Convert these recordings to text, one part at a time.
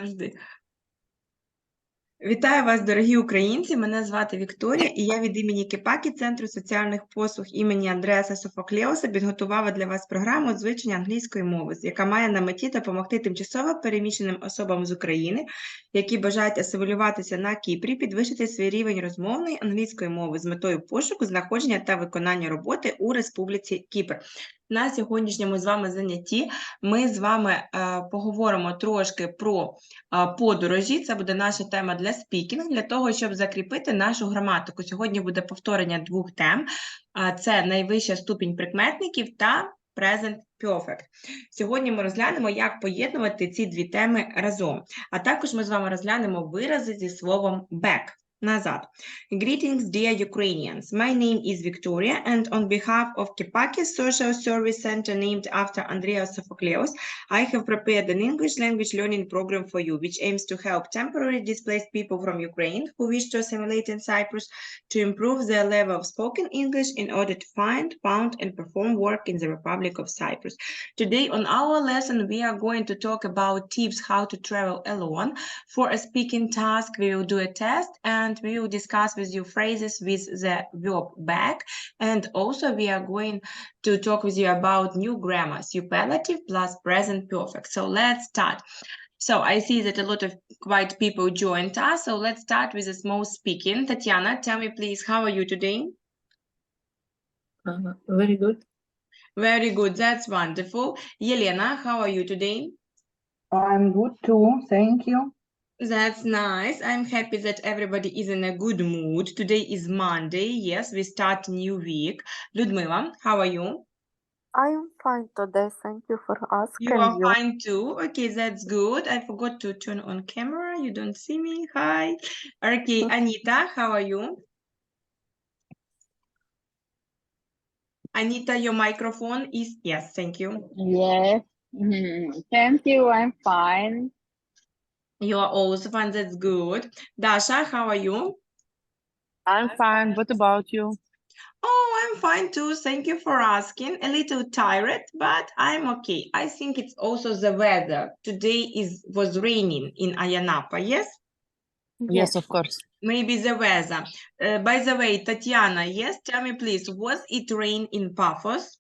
Завжди. Вітаю вас, дорогі українці! Мене звати Вікторія, і я від імені KEPAKY, Центру соціальних послуг імені Андреаса Софоклеуса підготувала для вас програму з вивчення англійської мови, яка має на меті допомогти тимчасово переміщеним особам з України, які бажають асимілюватися на Кіпрі, підвищити свій рівень розмовної англійської мови з метою пошуку, знаходження та виконання роботи у Республіці Кіпр. На сьогоднішньому з вами занятті ми з вами поговоримо трошки про подорожі. Це буде наша тема для спікінгу, для того, щоб закріпити нашу граматику. Сьогодні буде повторення двох тем. Це найвища ступінь прикметників та Present Perfect. Сьогодні ми розглянемо, як поєднувати ці дві теми разом. А також ми з вами розглянемо вирази зі словом back. Назад. Greetings, dear Ukrainians. My name is Victoria, and on behalf of KEPAKY Social Service Center named after Андреаса Софоклеуса, I have prepared an English language learning program for you, which aims to help temporarily displaced people from Ukraine who wish to assimilate in Cyprus to improve their level of spoken English in order to find, found, and perform work in the Republic of Cyprus. Today on our lesson, we are going to talk about tips how to travel alone. For a speaking task, we will do a test, and we will discuss with you phrases with the verb back, and also we are going to talk with you about new grammar, superlative plus present perfect. So let's start. So I see that a lot of quite people joined us, so let's start with a small speaking. Tatiana, tell me please, how are you today? Very good. Very good, that's wonderful. Yelena, how are you today? I'm good too, thank you. That's nice. I'm happy that everybody is in a good mood. Today is Monday. Yes, we start a new week. Ludmila, how are you? I am fine today. Thank you for asking. You are fine too. Okay, that's good. I forgot to turn on camera. You don't see me. Hi. Okay, Anita, how are you? Anita, your microphone is... Yes, thank you. Yes. Thank you. I'm fine. You are also fine. That's good. Dasha, how are you? I'm fine. What about you? Oh, I'm fine too. Thank you for asking. A little tired, but I'm okay. I think it's also the weather. Today was raining in Ayanapa, yes? Yes, of course. Maybe the weather. By the way, Tatiana, yes, tell me please, was it rain in Paphos?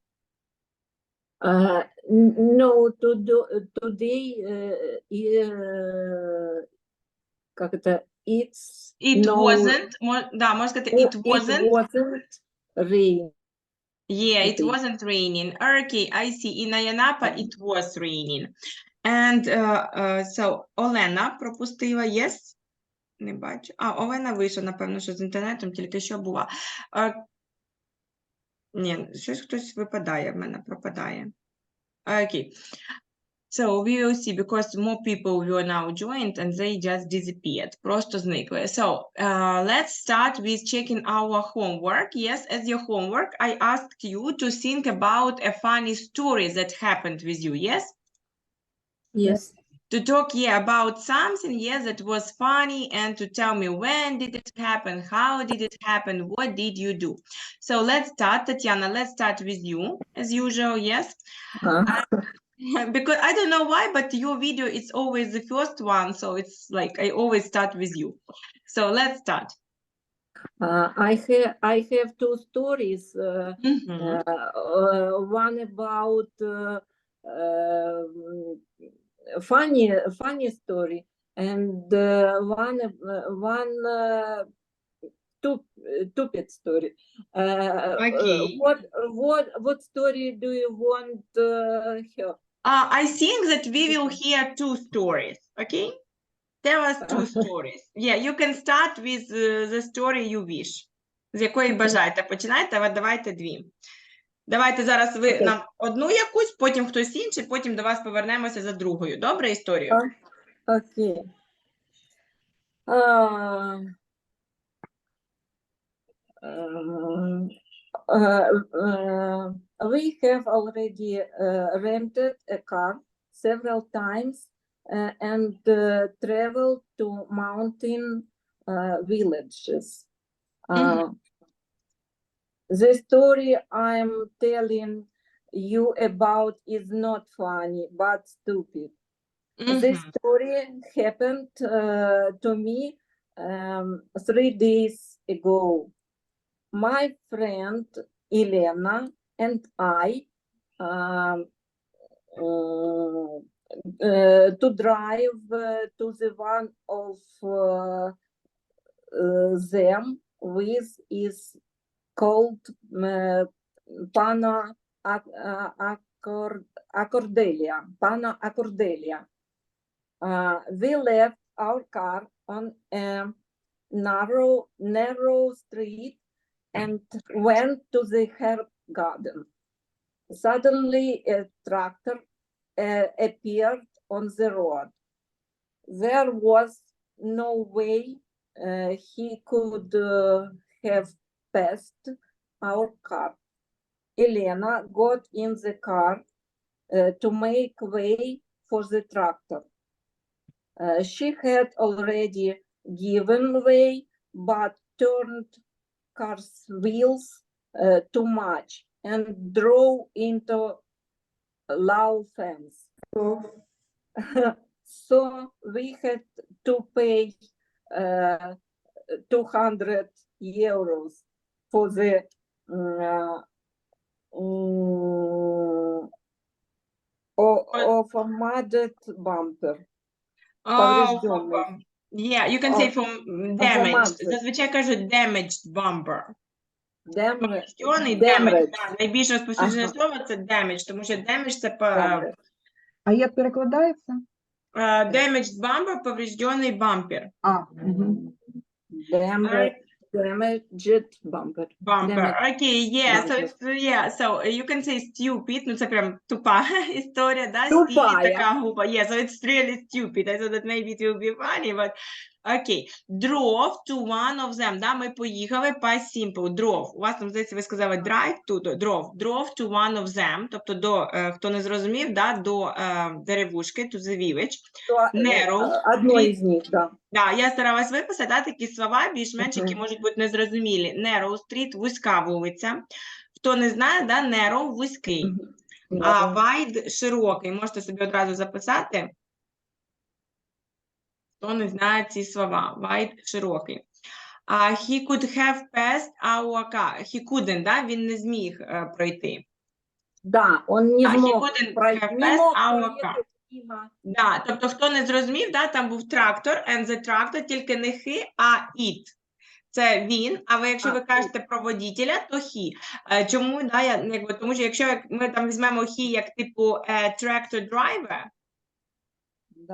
No, today как это, It wasn't. Да, можно сказать, it wasn't. It wasn't rain. Yeah, it wasn't raining. Okay, I see. In Ayanapa it was raining. And so, Олена пропустила, yes? Не бачу. Олена вийшла, напевно, що з інтернетом, тільки що була. Ні, щось хтось випадає, в мене пропадає. Окей. So, we will see, because more people will now joined and they just disappeared. Просто зникли. So, let's start with checking our homework. Yes, as your homework, I asked you to think about a funny story that happened with you, yes? Yes. To talk, yeah, about something, yes, that was funny, and to tell me when did it happen, how did it happen, what did you do. So let's start, Tatiana, let's start with you, as usual, yes? Because I don't know why, but your video is always the first one, so it's like I always start with you. So let's start. I have two stories. One about funny story, and one stupid story. Okay. What story do you want here? I think that we will hear two stories, okay? Tell us two stories. Yeah, you can start with the story you wish. З якої бажаєте. Починайте, але давайте дві. Давайте зараз ви нам одну якусь, потім хтось інший, потім до вас повернемося за другою. Добре, історію? Окей. We have already rented a car several times and traveled to mountain villages. The story I'm telling you about is not funny, but stupid. This story happened to me 3 days ago. My friend Elena and I to drive to the one of them with is called Pana Accordelia. We left our car on a narrow street and went to the herb garden. Suddenly, a tractor appeared on the road. There was no way he could have passed our car. Elena got in the car to make way for the tractor. She had already given way, but turned car's wheels too much and drove into low fence. So we had to pay 200 euros for the formatted bumper. Поврежденный. Yeah, you can say from damaged. Зазвичай кажуть damaged bumper. Повреждений, damaged. Да, найбільш розповсюджене слово – це damaged, тому що damaged – це А як перекладається? damaged bumper, повреждений бампер. Damaged bumper. Okay, yeah, so it's, yeah, so you can say stupid, ну це прям тупа історія, да? Ступая. Така глупа. Yeah, so it's really stupid. I thought that maybe it will be funny, but okay. Drove to one of them, да? Ми поїхали, past simple, drove. У вас там, здається, ви сказали drive, тут drove to one of them, тобто до, хто не зрозумів, да? До деревушки, to the village. Narrow. Одно із них, да. Да, я старалась виписати такі слова, більш-менш, які можуть бути незрозумілі. Narrow street, вузька вулиця. Хто не знає, да, narrow – вузький. А wide – широкий. Можете собі одразу записати. Хто не знає ці слова. Wide – широкий. He could have passed our car. He couldn't, да, він не зміг пройти. Да, он не змог пройти. Да, тобто, хто не зрозумів, да, там був трактор, and the tractor, тільки не he, а it. Це він, але якщо ви кажете про водителя, то he. Чому, да, якби, тому що якщо ми там візьмемо he як типу tractor driver,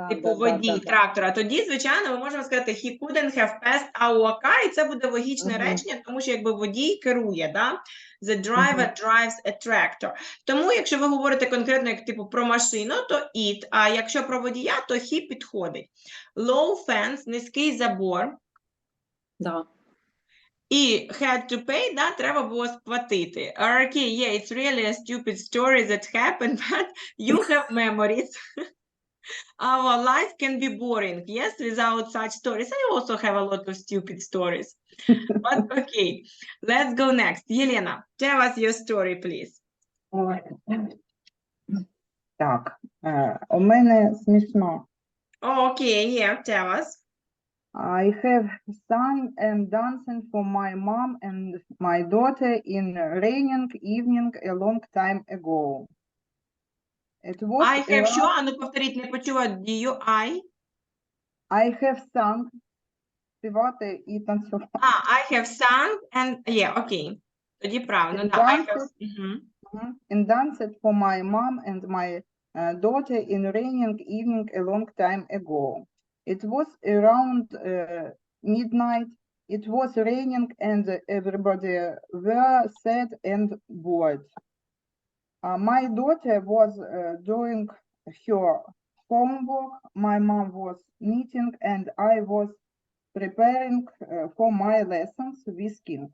типу водій трактора, тоді, звичайно, ми можемо сказати he couldn't have passed our car, і це буде логічне речення, тому що якби водій керує, да? The driver drives a tractor. Тому, якщо ви говорите конкретно як типу про машину, то it, а якщо про водія, то he підходить. Low fence, низький забор. Да. І had to pay, да, треба було сплатити. Okay, yeah, it's really a stupid story that happened, but you have memories. Our life can be boring, yes, without such stories. I also have a lot of stupid stories. But okay, let's go next. Елена, tell us your story, please. Так, у мене смішно. Okay, yeah, tell us. I have sung and dancing for my mom and my daughter in raining evening a long time ago. It was I have що? А ну повторіть, не почула. You, I have sung, співати і танцювати. I have sung and, yeah, okay. Тоді правильно, да. I have... And danced for my mom and my daughter in raining evening a long time ago. It was around midnight. It was raining and everybody were sad and bored. My daughter was doing her homework. My mom was knitting and I was preparing for my lessons with Kim.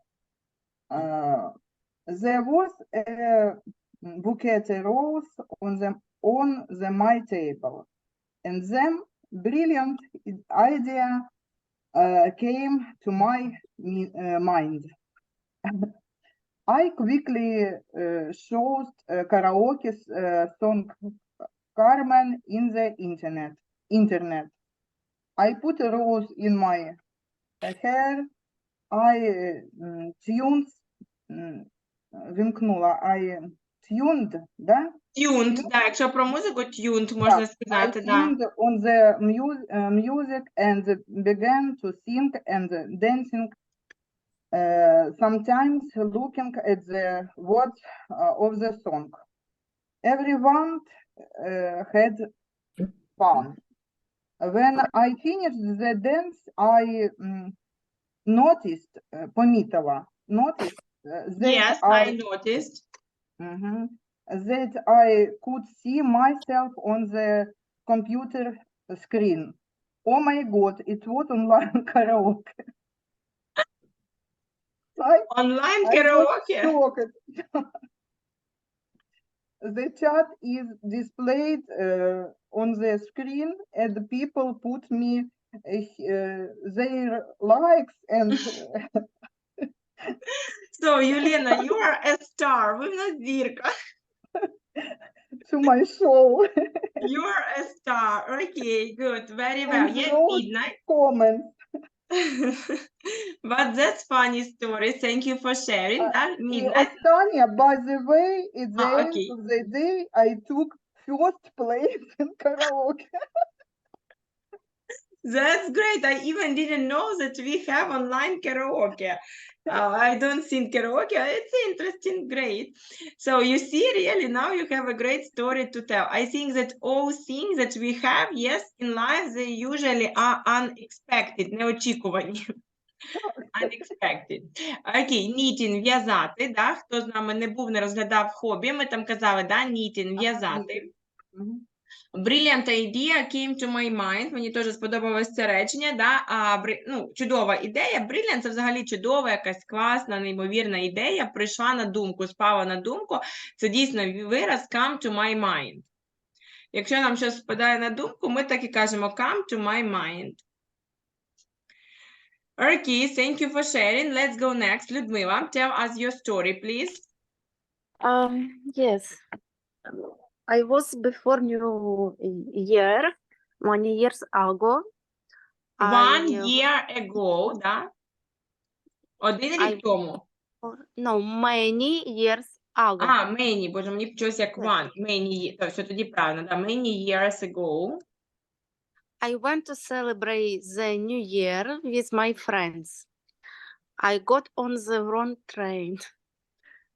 There was a bouquet of roses on my table, and then brilliant idea came to my mind. I quickly chose karaoke song Carmen in the internet. internet. I put a rose in my hair. I вимкнула. I tuned, да? Tuned, да, якщо про музику, tuned, можна сказати, I да. tuned on the music and began to sing and dancing. Sometimes looking at the words of the song. Everyone had fun. When I finished the dance, I noticed, помітила, noticed Yes, I noticed. that I could see myself on the computer screen. Oh my God, it was online karaoke. Online I was karaoke. shocked. The chat is displayed on the screen and people put me their likes and So, Юліна, you are a star. Ви в нас зірка. to my show. You are a star. Okay, good. Very well. And Yes, wrote midnight. comments. But that's funny story. Thank you for sharing that. И Midnight. Остання, by the way, at the end okay. of the day, I took first place in karaoke. That's great. I even didn't know that we have online karaoke. I don't sing karaoke. It's interesting. Great. So you see, really, now you have a great story to tell. I think that all things that we have, yes, in life, they usually are unexpected, неочікувані. Unexpected. Окей, knitting, в'язати, да? Хто з нами не був, не розглядав хобі, ми там казали, да, knitting, в'язати. Brilliant idea came to my mind. Мені теж сподобалось це речення, да? Чудова ідея. Brilliant – це взагалі чудова, якась класна, неймовірна ідея. Прийшла на думку, спала на думку. Це дійсно вираз come to my mind. Якщо нам щось спадає на думку, ми так і кажемо come to my mind. Okay, thank you for sharing. Let's go next. Людмила, tell us your story, please. Yes. I was before New Year, 1 years ago. 1 year ago, да? Один рік тому. No, many years ago. Many, боже, мені почулося як one. Many, то все тоді правильно, да? Many years ago. I went to celebrate the New Year with my friends. I got on the wrong train.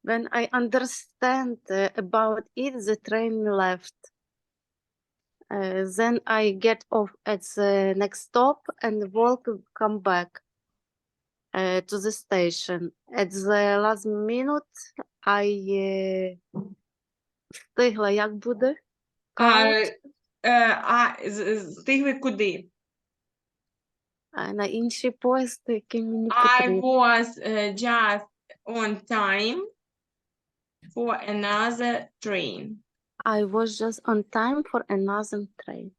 When I understand about it, the train left. Then I get off at the next stop and come back to the station. At the last minute, I встигла, як буде? Встигли куди? На інший поїзд, який мені I потрібен. was just on time for another train. I was just on time for another train.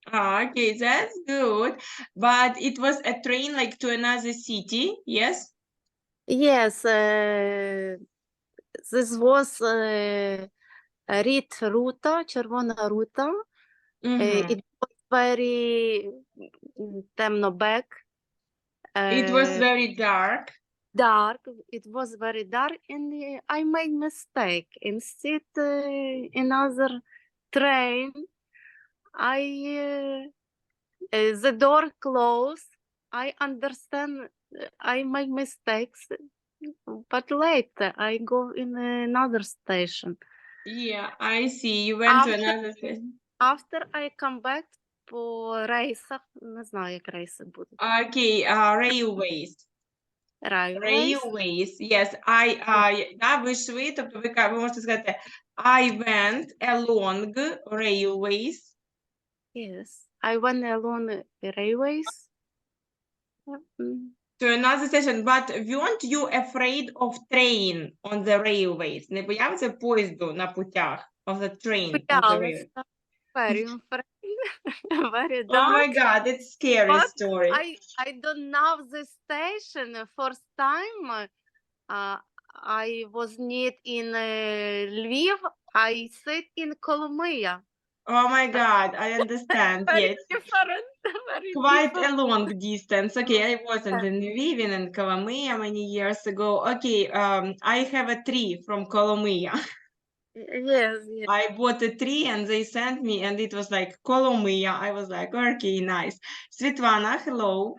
Okay, that's good. But it was a train like to another city, yes? Yes, this was red ruta, червона рута. It was very темно back. It was very dark. Dark. It was very dark, and I made mistake. Instead, another train. The door closed. I understand. I make mistakes, but later I go in another station. Yeah, I see. You went to another station. After I come back по рейсах, не знаю, як рейси будуть. Okay, railways. Railways, yes. Да, ви йшли, тобто ви можете сказати I went along railways. Yes, I went along railways. To another station, but weren't you afraid of train on the railways? Не боявся поїзду на путях of the train on the railways? Very afraid. Very dark. Oh my God, it's scary But story. I don't know the station. First time I was not in Lviv. I sit in Коломия. Oh my God, I understand. Very Yes, different. Very quite different. a long distance. Okay, I wasn't living in Kolomia many years ago. Okay, I have a tree from Kolomia. Yes, yes. I bought a tree and they sent me, and it was like Kolomia. I was like, okay, nice. Svetlana, hello.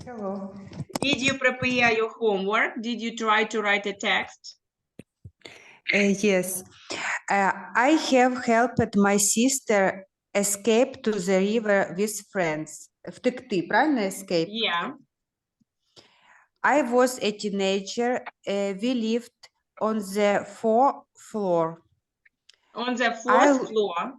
Hello. Did you prepare your homework? Did you try to write a text? Yes. I have helped my sister escape to the river with friends. Втекти, правильно? Escape. Yeah. I was a teenager. We lived on the fourth floor. On the fourth I- floor.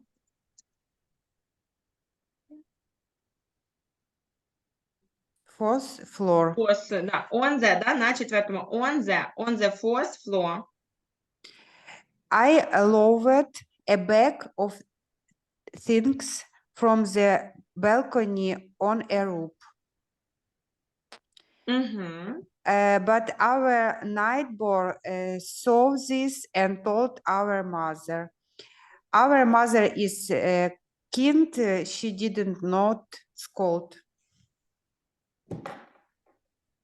Fourth floor. Да, on the, да, на четвертому. On the fourth floor. I lowered a bag of things from the balcony on a roof. Угу. But our neighbor saw this and told our mother. Our mother is kind, she didn't not scold.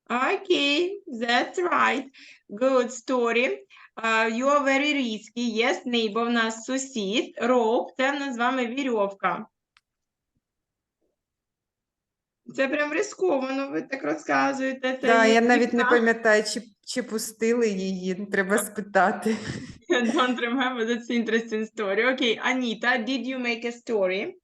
Okay, that's right. Good story. You are very risky. Yes, neighbor, у нас сусід. Rope, це в нас з вами вірьовка. Це прям рисковано, ви так розказуєте. Це Да, є я навіть не ріка. пам'ятаю, чи пустили її, треба спитати. I don't remember. That's an interesting story. Okay, Anita, did you make a story?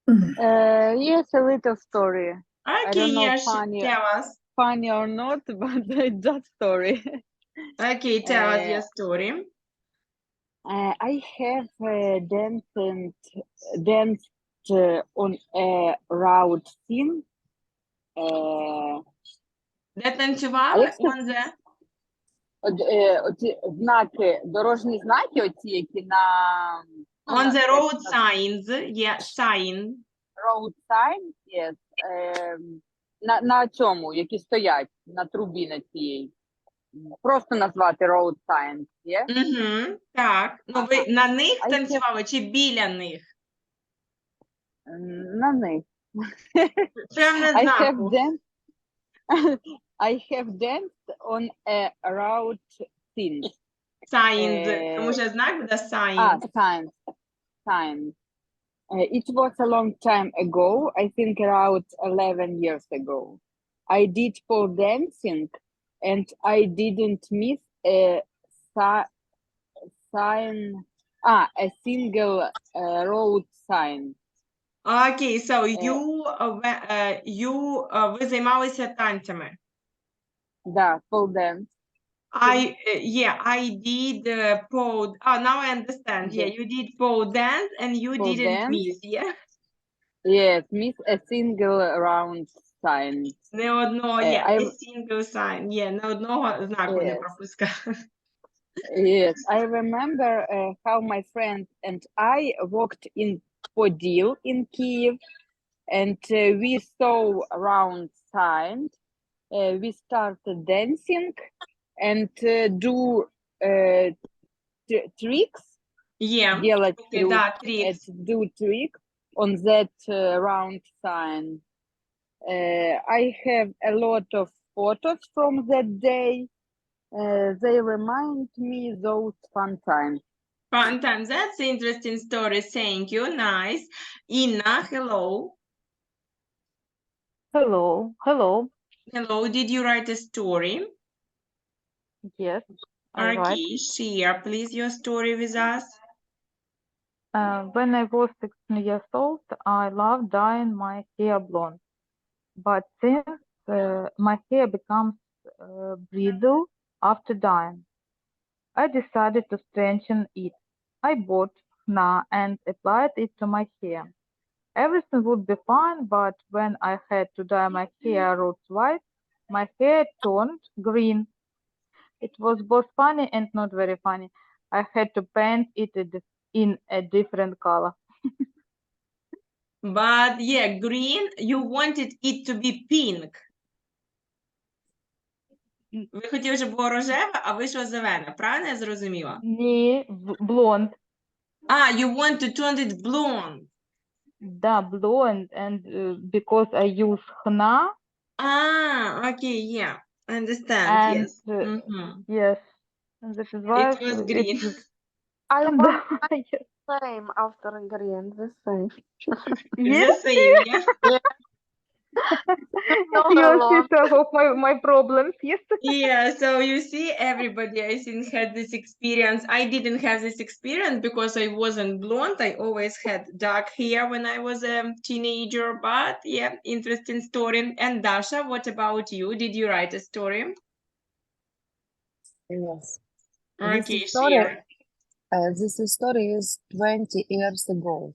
Yes, a little story. Okay, don't know, yes, funny. tell us. Funny or not, but it's just story. Okay, tell us your story. I have danced on a route scene. Де танцювали? як це? On the... Оці знаки, дорожні знаки, оці, які на On the road signs, yeah, sign. road sign, yes. На цьому, які стоять на трубі на цій. Просто назвати road signs, є? Угу, так. Ну, ви на них А танцювали чи біля них? На них. Прям на I have знаку. I have danced on a route scene. Signs, тому що знак буде sign. Signs. It was a long time ago, I think around 11 years ago. I did pole dancing and I didn't miss a sign, a single road sign. Окей, so ви займалися танцями. Да, pole dance. I did pole. Oh, now I understand. Yeah, Yes. you did pole dance and you Pole didn't dance. miss, yeah? Yes, miss a single round sign. Не одного, yeah, I- a single sign. Yeah, не одного знаку не Yes. пропускав. Yes, I remember how my friend and I walked in Podil in Kiev, and we saw round signs. We started dancing and do tricks, Yeah, делать okay, да, tricks. do trick on that round sign. I have a lot of photos from that day. They remind me those fun times. Fun times. That's an interesting story. Thank you. Nice. Inna, hello. Hello. Hello. Did you write a story? Yes, I write. Okay, share please your story with us. When I was 16 years old, I loved dyeing my hair blonde. But since my hair becomes brittle after dyeing, I decided to strengthen it. I bought henna and applied it to my hair. Everything would be fine, but when I had to dye my hair roots white, my hair turned green. It was both funny and not very funny. I had to paint it in a different color. But yeah, green, you wanted it to be pink. Ви хотіли, щоб було рожеве, а вийшло зелене. Правильно я зрозуміла? Ні, blonde. Ah, you want to turn it blonde. Да, blonde, and because I use хна, Ah, okay, yeah. Understand, and yes. Mhm. yes, and this is why It was green. I want Да, yes. same after green, the same. It's the same, yeah? Not Your alone. sister of my problems, yes. Yeah, so you see, everybody, I think, had this experience. I didn't have this experience because I wasn't blonde. I always had dark hair when I was a teenager, but yeah, interesting story. And Dasha, what about you? Did you write a story? Yes. Okay, story, share. this story is 20 years ago.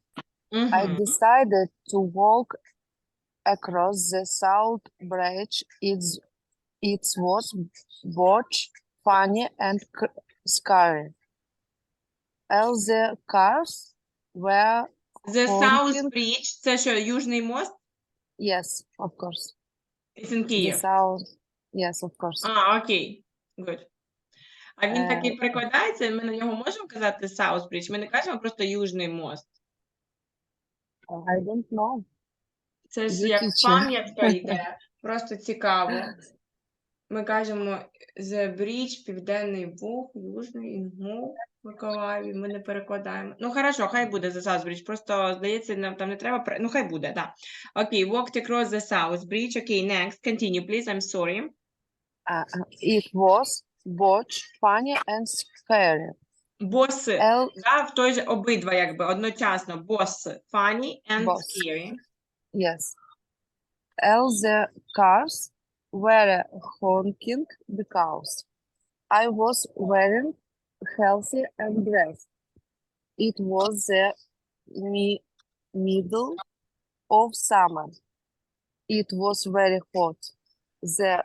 I Mhm. decided to walk across the South Bridge. It was both funny and scary. All the cars were The South honking. Bridge, це що, Южний мост? Yes, of course. It's in The Kyiv. South. Yes, of course. Окей, good. А він такий перекладається, ми на нього можемо казати South Bridge? Ми не кажемо просто Южний мост. I don't know. Це ж You як teach. пам'ятка йде, просто цікаво. Ми кажемо The Bridge, Південний Буг, Южний, Інгул, Миколаїві, ми не перекладаємо. Ну, хорошо, хай буде The South Bridge, просто, здається, нам там не треба, ну, хай буде, да. Окей, walked across the South Bridge, окей, next, continue, please, I'm sorry. It was both funny and scary. Боси, L да, в той же, обидва, якби, одночасно, boss, funny and Boss. scary. Yes. All the cars were honking because I was wearing healthy and dressed. It was the middle of summer. It was very hot. The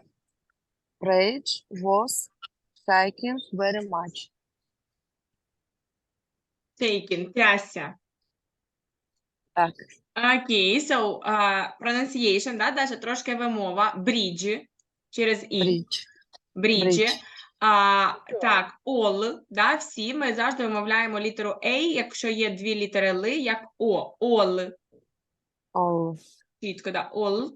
bridge was shaking very much. Taken, трясся. Так. Окей, so, pronunciation, да, Даша, трошки вимова, bridge, через і. Bridge. Бріджі. Bridge. Так, all, да, всі ми завжди вимовляємо літеру A, якщо є дві літери Л, як О. All. Oh, Чітко, да. All,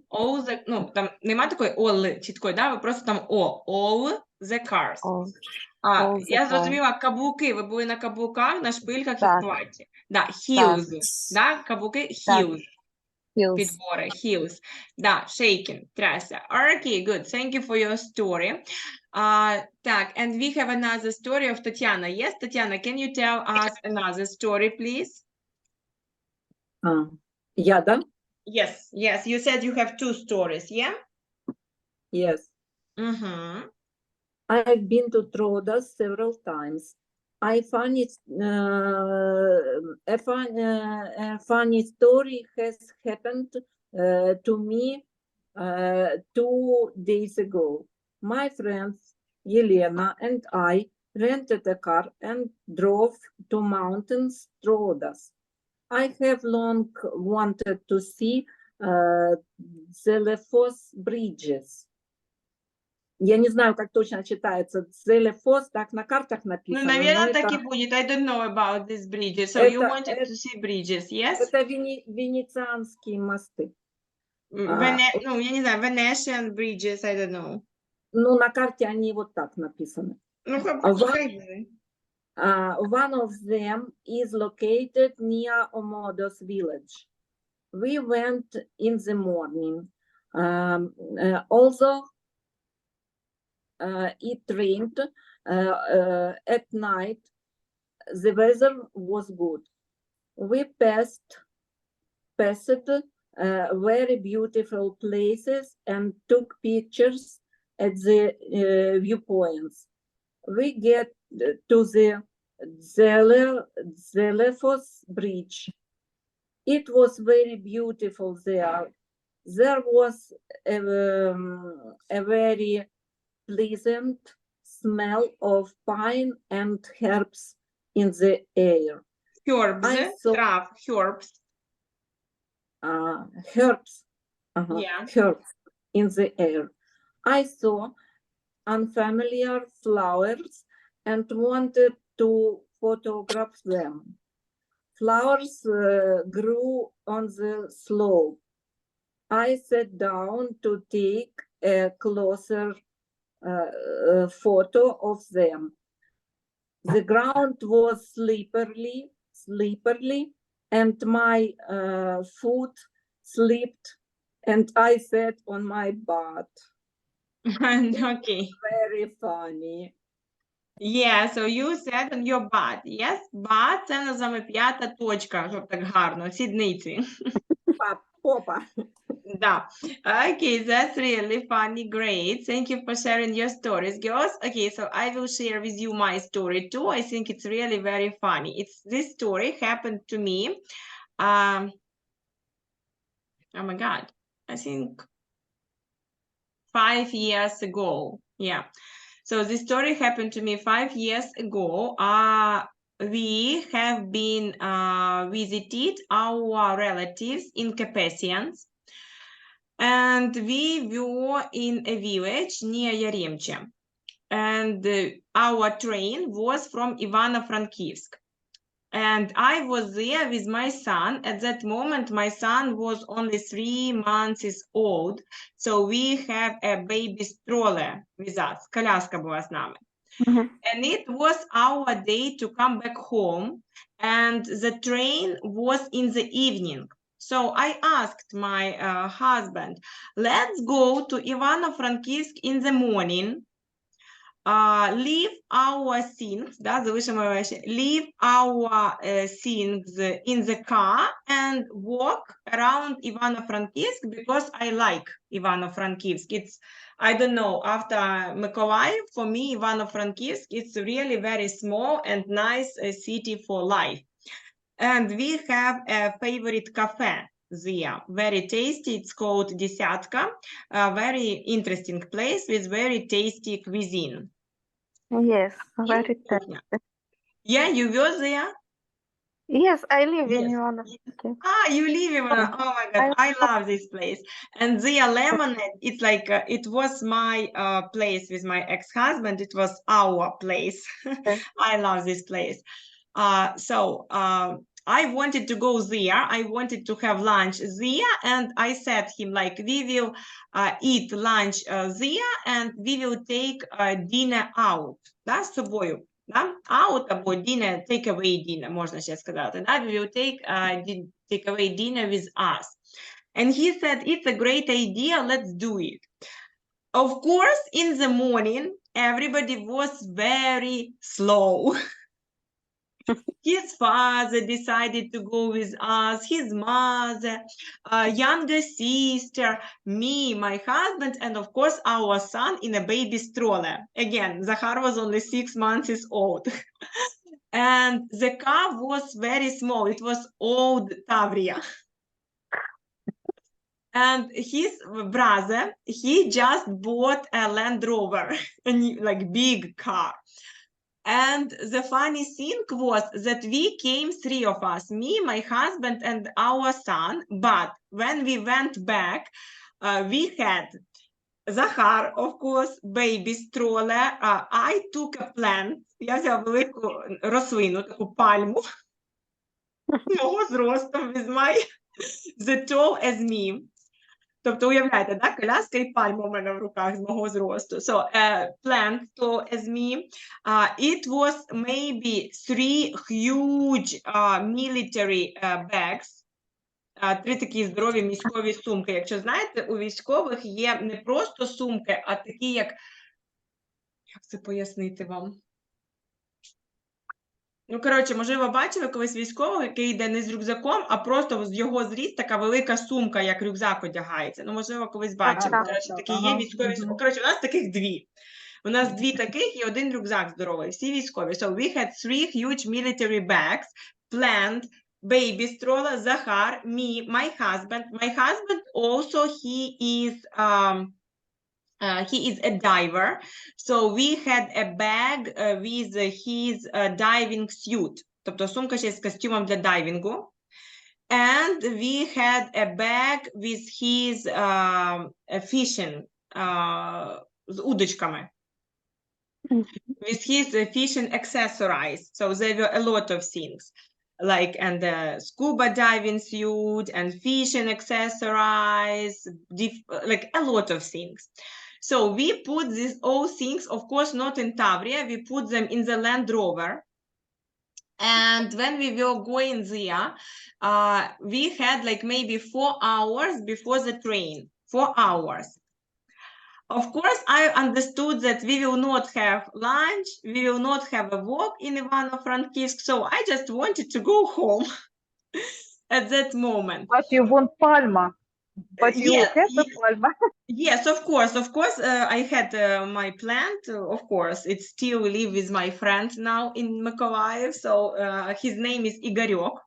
ну, там нема такої all чіткої, да, ви просто там O. All the cars. all the Я cars. зрозуміла, каблуки. Ви були на каблуках, на шпильках і в Так. платі. Да, heels. Да, каблуки, heels. Heels. Підбори, heels. Да, shaking, трясся. Okay, good. Thank you for your story. Так, and we have another story of Tatiana. Yes, Tatiana, can you tell us another story, please? Я, да? Yes, you said you have two stories, yeah? Yes. Mm-hmm. I've been to Trodas several times. I find it a funny story has happened to me 2 days ago. My friends Yelena and I rented a car and drove to mountains Trodas. I have long wanted to see Zelefos bridges. Я не знаю, как точно читается. Zelefos, так на картах Ну, написано. наверное, но так и это, будет. I don't know about these bridges. So you wanted to see bridges, yes? это венецианские мосты. Ну, я не знаю, Venetian bridges, I don't know. Ну, на карте они вот так написаны. Ну, One of them is located near Omodos village. We went in the morning. Although it rained at night, the weather was good. We passed very beautiful places and took pictures at the viewpoints. We get to the Zelefos bridge. It was very beautiful there. There was a very pleasant smell of pine and herbs in the air. Herbs, трав, herbs. Herbs, Yeah. herbs in the air. I saw unfamiliar flowers and wanted to photograph them. Flowers grew on the slope. I sat down to take a closer photo of them. The ground was slippery, and my foot slipped, and I sat on my butt. Okay. Very funny. Yeah, so you sat on your butt. Yes, butt – це на саме п'ята точка, щоб так гарно, сідниці. Попа. Да. Okay, that's really funny. Great. Thank you for sharing your stories, girls. Okay, so I will share with you my story too. I think it's really very funny. This story happened to me. Oh my God, I think 5 years ago. Yeah. So this story happened to me 5 years ago. We have been visited our relatives in Kepesians. And we were in a village near Yaremche. And our train was from Ivano-Frankivsk. And I was there with my son. At that moment, my son was only 3 months old. So we have a baby stroller with us. Коляска була з нами. And it was our day to come back home. And the train was in the evening. So I asked my husband, let's go to Ivano-Frankivsk in the morning, leave our things, leave our things in the car and walk around Ivano-Frankivsk because I like Ivano-Frankivsk. It's, I don't know, after Mykolaiv, for me, Ivano-Frankivsk, it's really very small and nice city for life. And we have a favorite cafe there, very tasty. It's called Десятка, a very interesting place with very tasty cuisine. Yes, very tasty. Yeah, you were there? Yes, I live in Yes. Ivano-Frankivsk. Ah, you live in Ivano. Oh my God, I love this place. And their lemonade, it's like, it was my place with my ex-husband. It was our place. I love this place. I wanted to go there. I wanted to have lunch there, and I said him like, we will eat lunch there, and we will take dinner out. Да, з собою. Да? Out або dinner, take away dinner, можна ще сказати. Да? We will take away dinner with us. And he said, it's a great idea, let's do it. Of course, in the morning, everybody was very slow. His father decided to go with us, his mother, younger sister, me, my husband, and of course our son in a baby stroller. Again, Zahar was only 6 months old. And the car was very small. It was old Tavria. And his brother, he just bought a Land Rover, like big car. And the funny thing was that we came 3 of us, me, my husband, and our son. But when we went back, we had Zahar, of course, baby stroller. I took a plant. Я взяла велику рослину, таку пальму, мого зросту, with my, the tall as me. Тобто, уявляєте, да, коляска і пальма у мене в руках з мого зросту. So, plant tall as me. It was maybe 3 huge military bags. 3 такі здорові військові сумки. Якщо знаєте, у військових є не просто сумки, а такі, як це пояснити вам? Ну, коротше, можливо, бачили колись військового, який йде не з рюкзаком, а просто з його зріст така велика сумка, як рюкзак одягається. Ну, можливо, колись бачили. Коротше, такі є військові сумки. Коротше, у нас таких 2. У нас 2 таких і 1 рюкзак здоровий. Всі військові. So, we had 3 huge military bags, plant, baby stroller, Zahar, me, my husband. My husband also, he is a diver, so we had a bag with his diving suit, тобто сумка ще з костюмом для дайвінгу. And we had a bag with his fishing, з удочками. With his fishing accessories, so there were a lot of things. like, and the scuba diving suit and fishing accessories, like a lot of things. So we put these all things, of course, not in Tavria, we put them in the Land Rover. And when we were going there, we had like maybe 4 hours before the train, 4 hours. Of course, I understood that we will not have lunch, we will not have a walk in Ivano-Frankivsk, so I just wanted to go home at that moment. But you want Palma. But you Yeah, have a Palma. yes, of course, I had my plant, of course. It's still we live with my friend now in Mykolaiv, so his name is Igorek.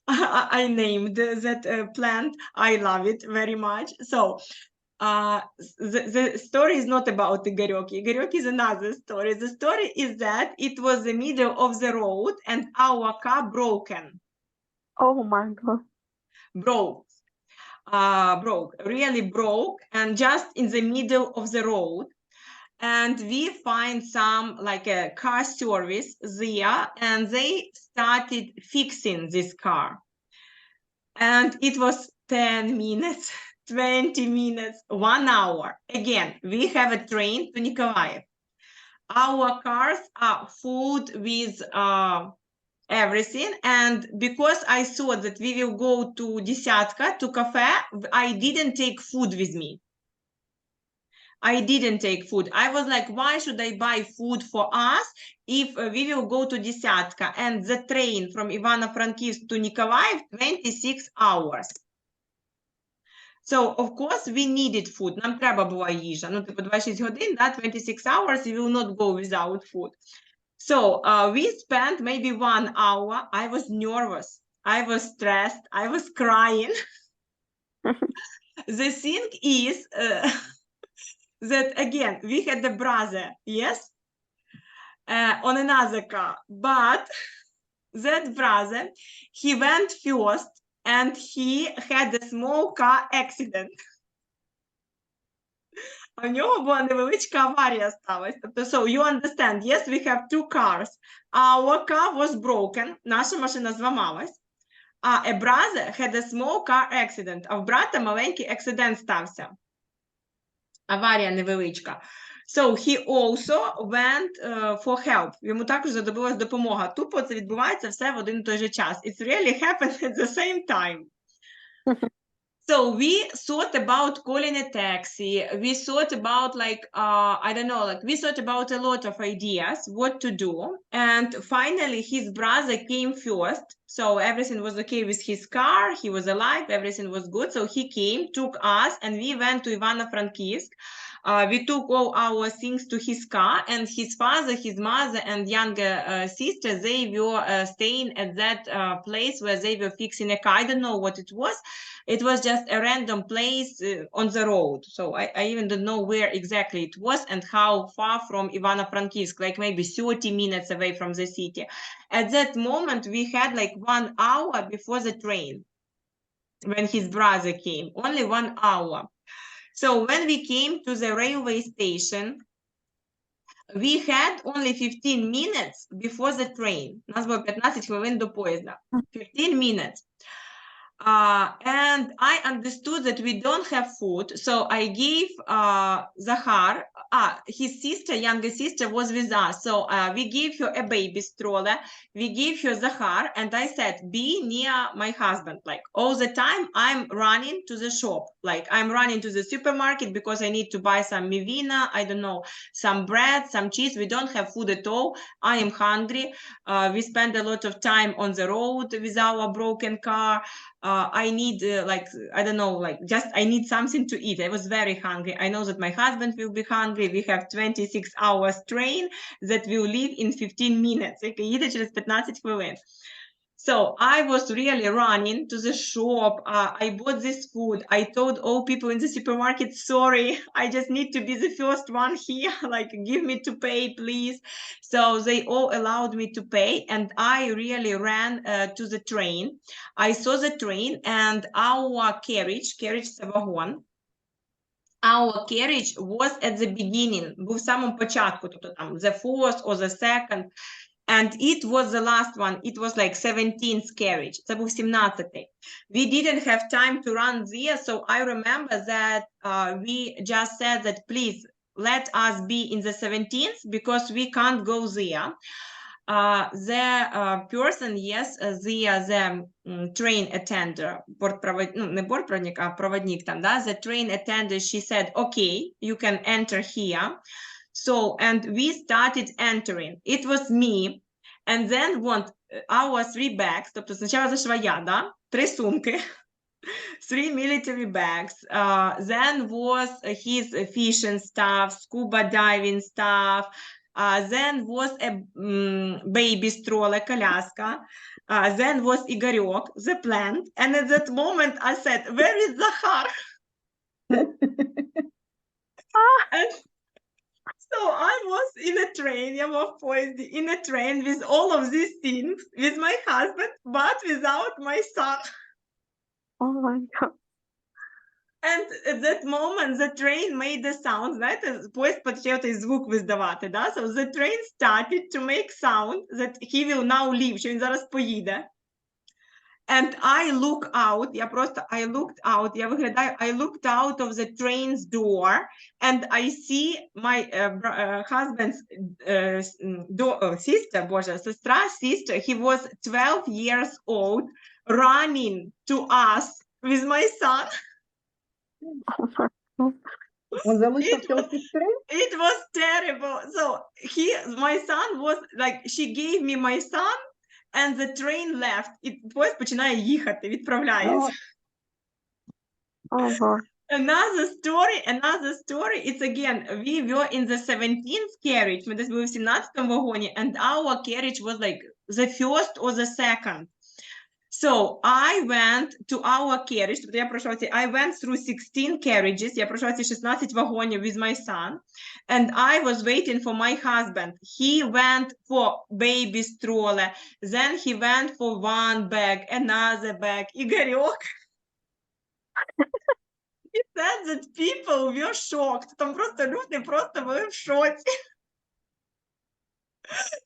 I named that plant. I love it very much. So the story is not about Igorek. Igorek is another story. The story is that it was the middle of the road and our car broken. Oh my God. Really broke, and just in the middle of the road. And we find some like a car service there, and they started fixing this car. And it was 10 minutes, 20 minutes, 1 hour. Again, we have a train to Nikolaev. Our cars are full with everything, and because I thought that we will go to Desyatka, to cafe, I didn't take food with me. I didn't take food. I was like, why should I buy food for us if we will go to Desyatka? And the train from Ivano-Frankivsk to Nikolaev, 26 hours. So, of course, we needed food. Нам треба була їжа. Ну, типу, 26 годин, да, 26 hours, we will not go without food. So, we spent maybe 1 hour. I was nervous. I was stressed. I was crying. The thing is... that again, we had a brother, yes, on another car, but that brother, he went first and he had a small car accident. У нього була невеличка аварія сталася. Тобто, so you understand, yes, we have 2 cars. Our car was broken, наша машина зламалась, а a brother had a small car accident, а в брата маленький акцидент стався. Аварія невеличка. So he also went for help. Йому також знадобилась допомога. Тупо це відбувається все в один і той же час. It really happened at the same time. So we thought about calling a taxi. We thought about like, I don't know, like we thought about a lot of ideas, what to do. And finally his brother came first. So everything was okay with his car. He was alive. Everything was good. So he came, took us, and we went to Ivano-Frankivsk. We took all our things to his car, and his father, his mother, and younger sister, they were staying at that place where they were fixing a car. I don't know what it was. It was just a random place on the road. So I even don't know where exactly it was and how far from Ivano-Frankivsk, like maybe 30 minutes away from the city. At that moment, we had like 1 hour before the train when his brother came, only 1 hour. So when we came to the railway station, we had only 15 minutes before the train. У нас було 15 хвилин до поїзда. 15 minutes. And I understood that we don't have food, so I gave Zahar, his sister, younger sister, was with us, so we gave her a baby stroller, we gave her Zahar, and I said, be near my husband, like all the time I'm running to the shop, like I'm running to the supermarket because I need to buy some mivina, I don't know, some bread, some cheese. We don't have food at all. I am hungry. We spend a lot of time on the road with our broken car. I need like, I don't know, like just I need something to eat. I was very hungry. I know that my husband will be hungry. We have 26 hours train that will leave in 15 minutes. Їде через 15 хвилин. So I was really running to the shop. I bought this food. I told all people in the supermarket, sorry, I just need to be the first one here. Like, give me to pay, please. So they all allowed me to pay. And I really ran to the train. I saw the train and our carriage це вагон. Our carriage was at the beginning, був в самому початку, тобто там the first or the second. And it was the last one. It was like 17th carriage. Це був 17-й. We didn't have time to run there, so I remember that we just said that please let us be in the 17th because we can't go there. The person, yes, the train attender, не бортпроводник, а проводник там, да, the train attender, she said, okay, you can enter here. So, and we started entering. It was me, and then our 3 bags, тобто спочатку зайшла я, да, 3 сумки, 3 military bags, then was his fishing stuff, scuba diving stuff, then was a baby stroller, коляска, then was Игорек, the plant, and at that moment I said, where is Захар? And so I was in a train, я була в поїзді, in a train with all of these things, with my husband, but without my son. Oh my God. And at that moment, the train made the sound, знаєте, поїзд почав той звук видавати, да? So the train started to make sound that he will now leave, що він зараз поїде. And I look out, I looked out, я виглядаю, I looked out of the train's door, and I see my husband's sister, he was 12 years old, running to us with my son. Он залишився у сестри? It was terrible. So my son was like, she gave me my son, and the train left. І поїзд починає їхати, відправляється. Oh God. Another story, it's again, we were in the 17th carriage, ми десь були в 17-му вагоні, and our carriage was like the first or the second. So I went to our carriage, тобто я пройшла I went through 16 carriages, я пройшла ці 16 вагонів with my son, and I was waiting for my husband. He went for baby stroller, then he went for one bag, another bag. Игорек. He said that people were shocked. Там просто люди просто були в шоці.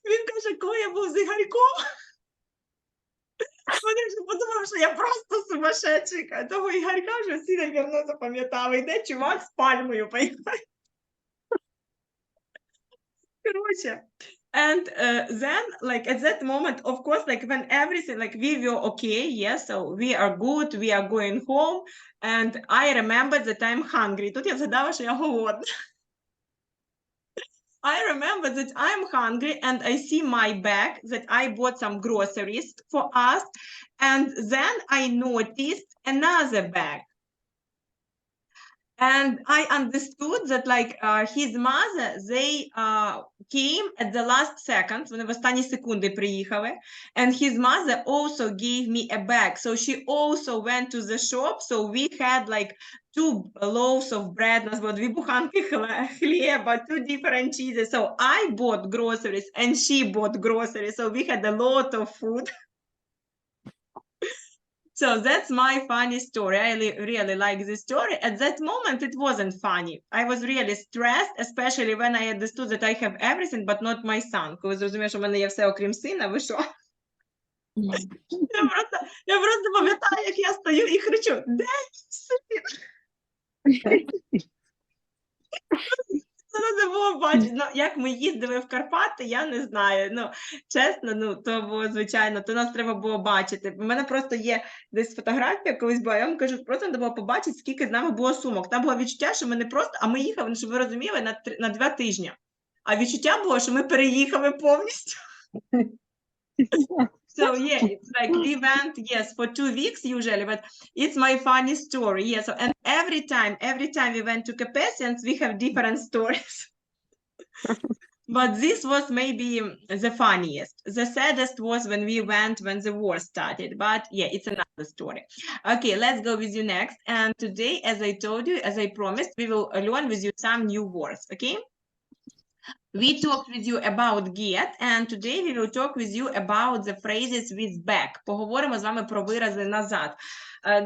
Він каже, коли я був з Ігорьком, вони вже подумали, що я просто сумасшедший. Того Ігорька вже всі, напевно, запам'ятали. Йде чувак з пальмою, поїхали. Короче. And then, like, at that moment, of course, like, when everything, like, we were okay, yes, so we are good, we are going home, and I remember that I'm hungry. Тут я згадала, що я голодна. I remember that I'm hungry and I see my bag that I bought some groceries for us. And then I noticed another bag. And I understood that like his mother, they came at the last second, вони в останні секунди приїхали, and his mother also gave me a bag. So she also went to the shop, so we had like 2 loaves of bread, у нас було 2 буханки хліба, 2 different cheeses. So I bought groceries and she bought groceries, so we had a lot of food. So that's my funny story. I really like this story. At that moment, it wasn't funny. I was really stressed, especially when I understood that I have everything, but not my son. Коли зрозумів, що в мене є все, окрім сина, ви що? Я просто пам'ятаю, як я стою і кричу, де син? Це не було бачити. Ну, як ми їздили в Карпати, я не знаю. Ну, чесно, ну, то було, звичайно, то нас треба було бачити. У мене просто є десь фотографія, колись була, я вам кажу, просто треба було побачити, скільки з нами було сумок. Там було відчуття, що ми не просто, а ми їхали, щоб ви розуміли, на 2 тижні. А відчуття було, що ми переїхали повністю. So yeah, it's like we went, yes, for 2 weeks usually, but it's my funny story. Yes, so, and every time we went to Kepakyi, we have different stories. But this was maybe the funniest. The saddest was when we went when the war started. But yeah, it's another story. Okay, let's go with you next. And today, as I told you, as I promised, we will learn with you some new words. Okay. We talked with you about get, and today we will talk with you about the phrases with back. Поговоримо з вами про вирази назад.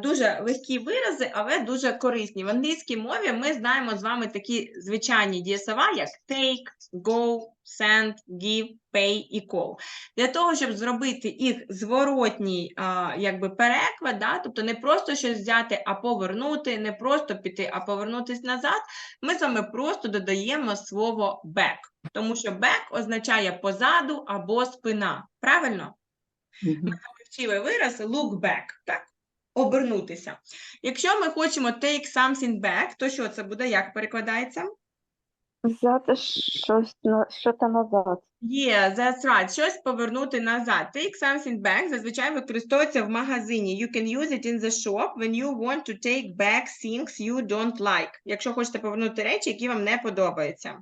Дуже легкі вирази, але дуже корисні. В англійській мові ми знаємо з вами такі звичайні дієслова, як take, go, send, give, pay і call. Для того, щоб зробити їх зворотній якби переклад, да? Тобто не просто щось взяти, а повернути, не просто піти, а повернутися назад, ми з вами просто додаємо слово back. Тому що back означає позаду або спина. Правильно? Ми вивчили вираз look back, так? Обернутися. Якщо ми хочемо take something back, то що це буде, як перекладається? Взяти щось назад. Yeah, that's right. Щось повернути назад. Take something back зазвичай використовується в магазині. You can use it in the shop when you want to take back things you don't like. Якщо хочете повернути речі, які вам не подобаються.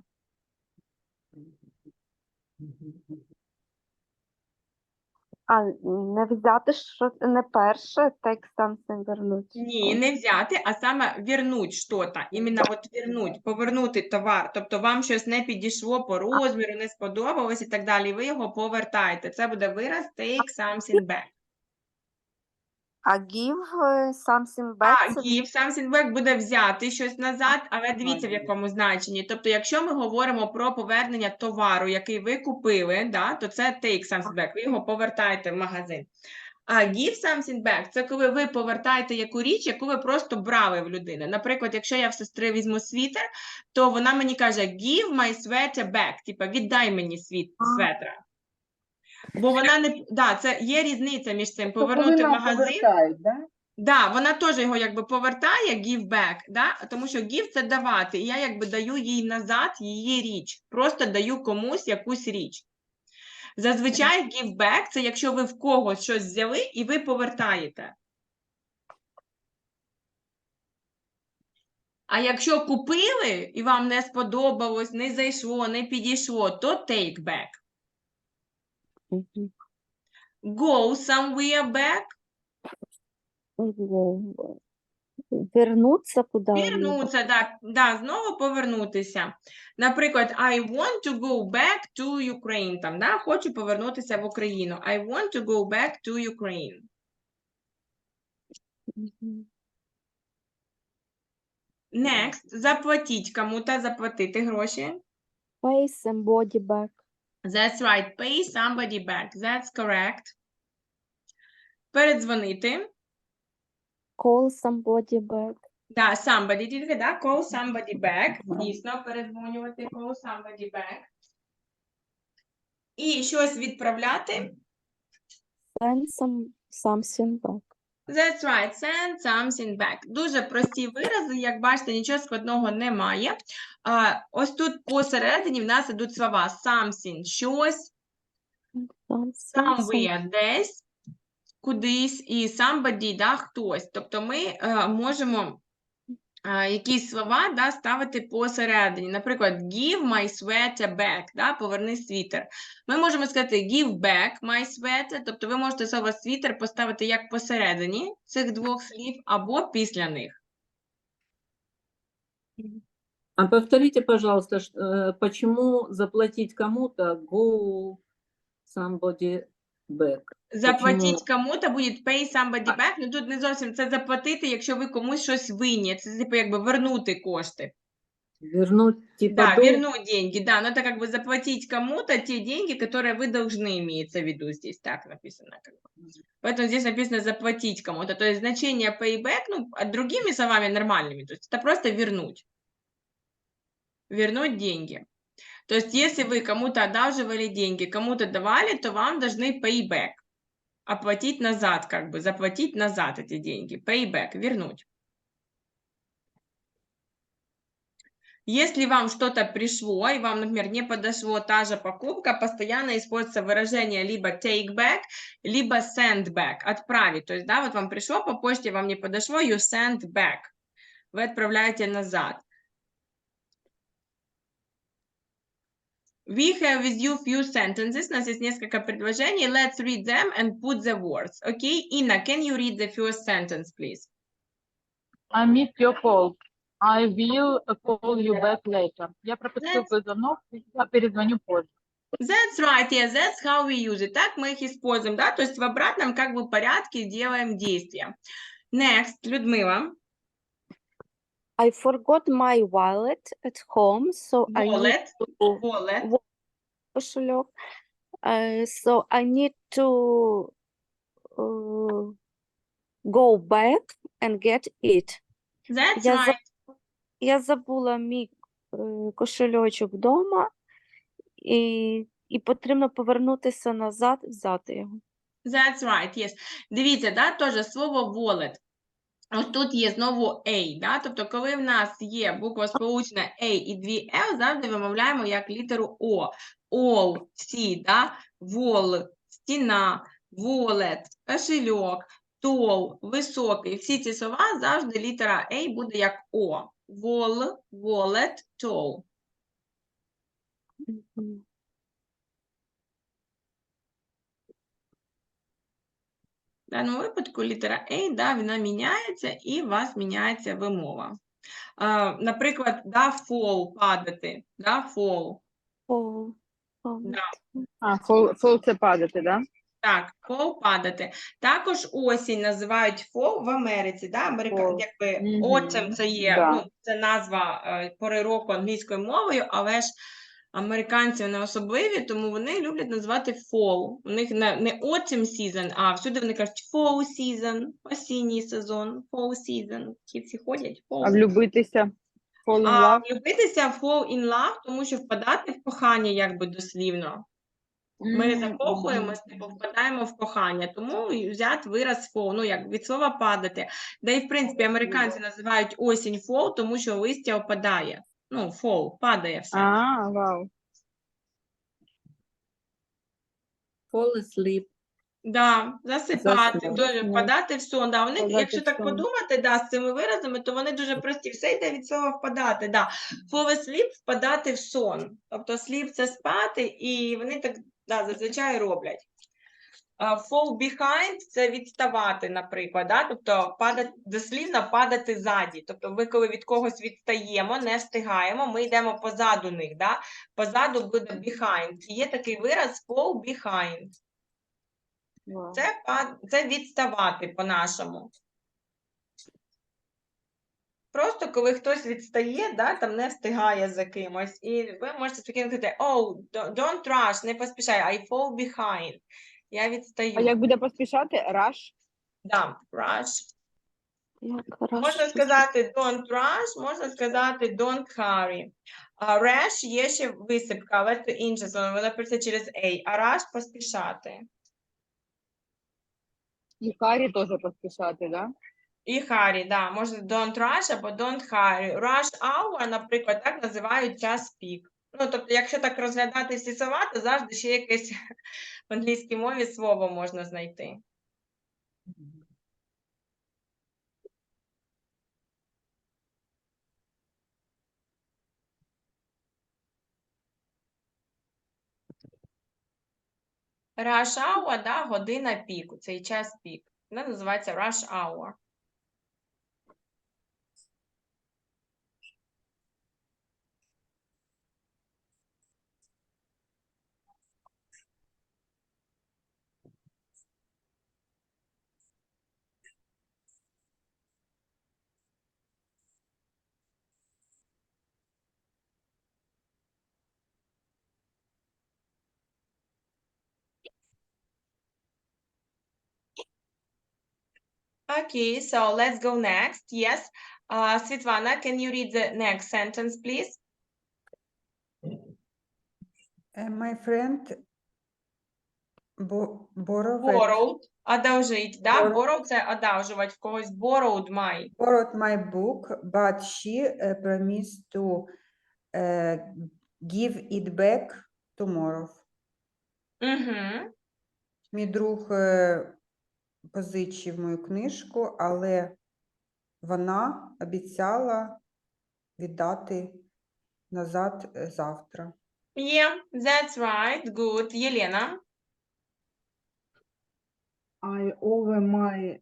А не взяти щось, не перше, take something вернуть. Ні, не взяти, а саме вернуть що-то. Іменно от вернуть, повернути товар. Тобто вам щось не підійшло по розміру, не сподобалось і так далі, і ви його повертаєте. Це буде вираз take something back. А give something back. А give something back буде взяти щось назад, але дивіться в якому значенні. Тобто, якщо ми говоримо про повернення товару, який ви купили, да, то це take something back, ви його повертаєте в магазин. А give something back – це коли ви повертаєте яку річ, яку ви просто брали в людини. Наприклад, якщо я в сестри візьму світер, то вона мені каже give my sweater back, типа віддай мені светра. Бо вона не, да, це є різниця між цим, повернути в магазин. Да? Да, вона теж його якби повертає, give back, да? Тому що give – це давати, і я якби даю їй назад її річ, просто даю комусь якусь річ. Зазвичай give back – це якщо ви в когось щось взяли і ви повертаєте. А якщо купили і вам не сподобалось, не зайшло, не підійшло, то take back. Go somewhere back. Вернуться куди? Вернуться, да, знову повернутися. Наприклад, I want to go back to Ukraine. Там, да, хочу повернутися в Україну. I want to go back to Ukraine. Next. Заплатіть кому-то, заплатити гроші. Pay somebody back. That's right. Pay somebody back. That's correct. Передзвонити. Call somebody back. Да, somebody тільки, да, call somebody back. Дійсно, передзвонювати, call somebody back. І щось відправляти. Send something back. That's right, send something back. Дуже прості вирази, як бачите, нічого складного немає. Ось тут посередині в нас ідуть слова something, щось, somewhere, десь, кудись, і somebody, да, хтось. Тобто ми можемо якісь слова, да, ставити посередині. Наприклад, give my sweater back, да, поверни світер. Ми можемо сказати give back my sweater, тобто ви можете слово світер поставити як посередині цих двох слів, або після них. А повторите, пожалуйста, почему заплатить кому-то go somebody back? Заплатіть кому-то буде pay somebody back, ну тут не зовсім це заплатити, якщо ви комусь щось винні, це типу якби вернути кошти. Вернуть, типа, Да, долг. вернуть деньги, да, но это как бы заплатить кому-то те деньги, которые вы должны, имеется в виду, здесь так написано. Как бы. Поэтому здесь написано заплатить кому-то, то есть значение payback, ну, другими словами нормальными, то есть это просто вернуть. Вернуть деньги. То есть если вы кому-то одалживали деньги, кому-то давали, то вам должны payback. Оплатить назад, как бы, заплатить назад эти деньги. Payback, вернуть. Если вам что-то пришло, и вам, например, не подошло та же покупка, постоянно используется выражение либо take back, либо send back, отправить. То есть, да, вот вам пришло по почте, вам не подошло, you send back. Вы отправляете назад. We have with you few sentences. У нас есть несколько предложений. Let's read them and put the words. Okay? Inna, can you read the first sentence, please? I missed your call. I will call you back later. Я пропустил твой звонок, я перезвоню позже. That's right, yes, that's how we use it. Так мы их используем, да, то есть в обратном как бы порядке делаем действия. Next, Людмила. I forgot my wallet at home, so I need Wallet. to Wallet. кошельок. So I need to go back and get it. That's Я, right. я забула мій кошельочок вдома, і потрібно повернутися назад і взяти його. That's right, yes. Дивіться, да, теж слово wallet. Ось тут є знову A, да? Тобто, коли в нас є буква сполучена A і дві L, завжди вимовляємо як літеру O. All, всі, да? Wall, стіна, wallet, кошельок, tall, високий. Всі ці слова завжди літера A буде як O. Wall, wallet, tall. Мгм. В даному випадку літера A, да, вона міняється і у вас міняється вимова. Наприклад, да, fall, падати, да, fall. Fall. Да. А, fall це падати, да? Так, fall падати. Також осінь називають fall в Америці, да? Fall. Якби Мгм. autumn це є, Да. ну, це назва пори року англійською мовою, але ж американці вони особливі, тому вони люблять називати fall. У них не autumn season, а всюди вони кажуть fall season, осінній сезон, fall season. Ті всі ходять fall. А влюбитися? Fall in А love? влюбитися fall in love, тому що впадати в кохання, якби дослівно. Ми закохуємось, типу, впадаємо в кохання, тому взяти вираз fall, ну, як від слова падати. Да і, в принципі, американці називають осінь fall, тому що листя опадає. Ну, fall, падає все. А, вау. Fall asleep. Да, засипати, Заснути. дуже впадати в сон. Да. Вони, Впадати якщо в так сон. подумати, да, з цими виразами, то вони дуже прості. Все йде від слова впадати. Да. Fall asleep – впадати в сон. Тобто sleep – це спати, і вони так, да, зазвичай роблять. Fall behind – це відставати, наприклад, да? Тобто дослівно падати ззаді. Тобто ми, коли від когось відстаємо, не встигаємо, ми йдемо позаду них. Да? Позаду буде behind. І є такий вираз fall behind. Вау. Це відставати по-нашому. Просто коли хтось відстає, да, там не встигає за кимось. І ви можете спокійно сказати, oh, don't rush, не поспішай, I fall behind. Я відстаю. А як буде поспішати? Rush? Да, rush. Як Можна сказати don't rush, можна сказати don't hurry. Rush є ще висипка, але це інше слово, вона пише через A, а rush поспішати. І Харі теж поспішати, да? І hurry, да, можна don't rush або don't hurry. Rush hour, наприклад, так називають час пік. Ну, тобто, якщо так розглядати всі слова, то завжди ще якесь в англійській мові слово можна знайти. Rush hour, да, година піку, цей час пік. Вона називається rush hour. Okay, so let's go next. Yes. Svetlana, can you read the next sentence, please? My friend borrowed Borrowed. Одолжить, да? Borrow. Borrow – це одалжувати в когось. Borrowed my book, but she promised to give it back tomorrow. Угу. Мій друг позичив мою книжку, але вона обіцяла віддати назад завтра. Yeah, that's right. Good. Елена. I owe my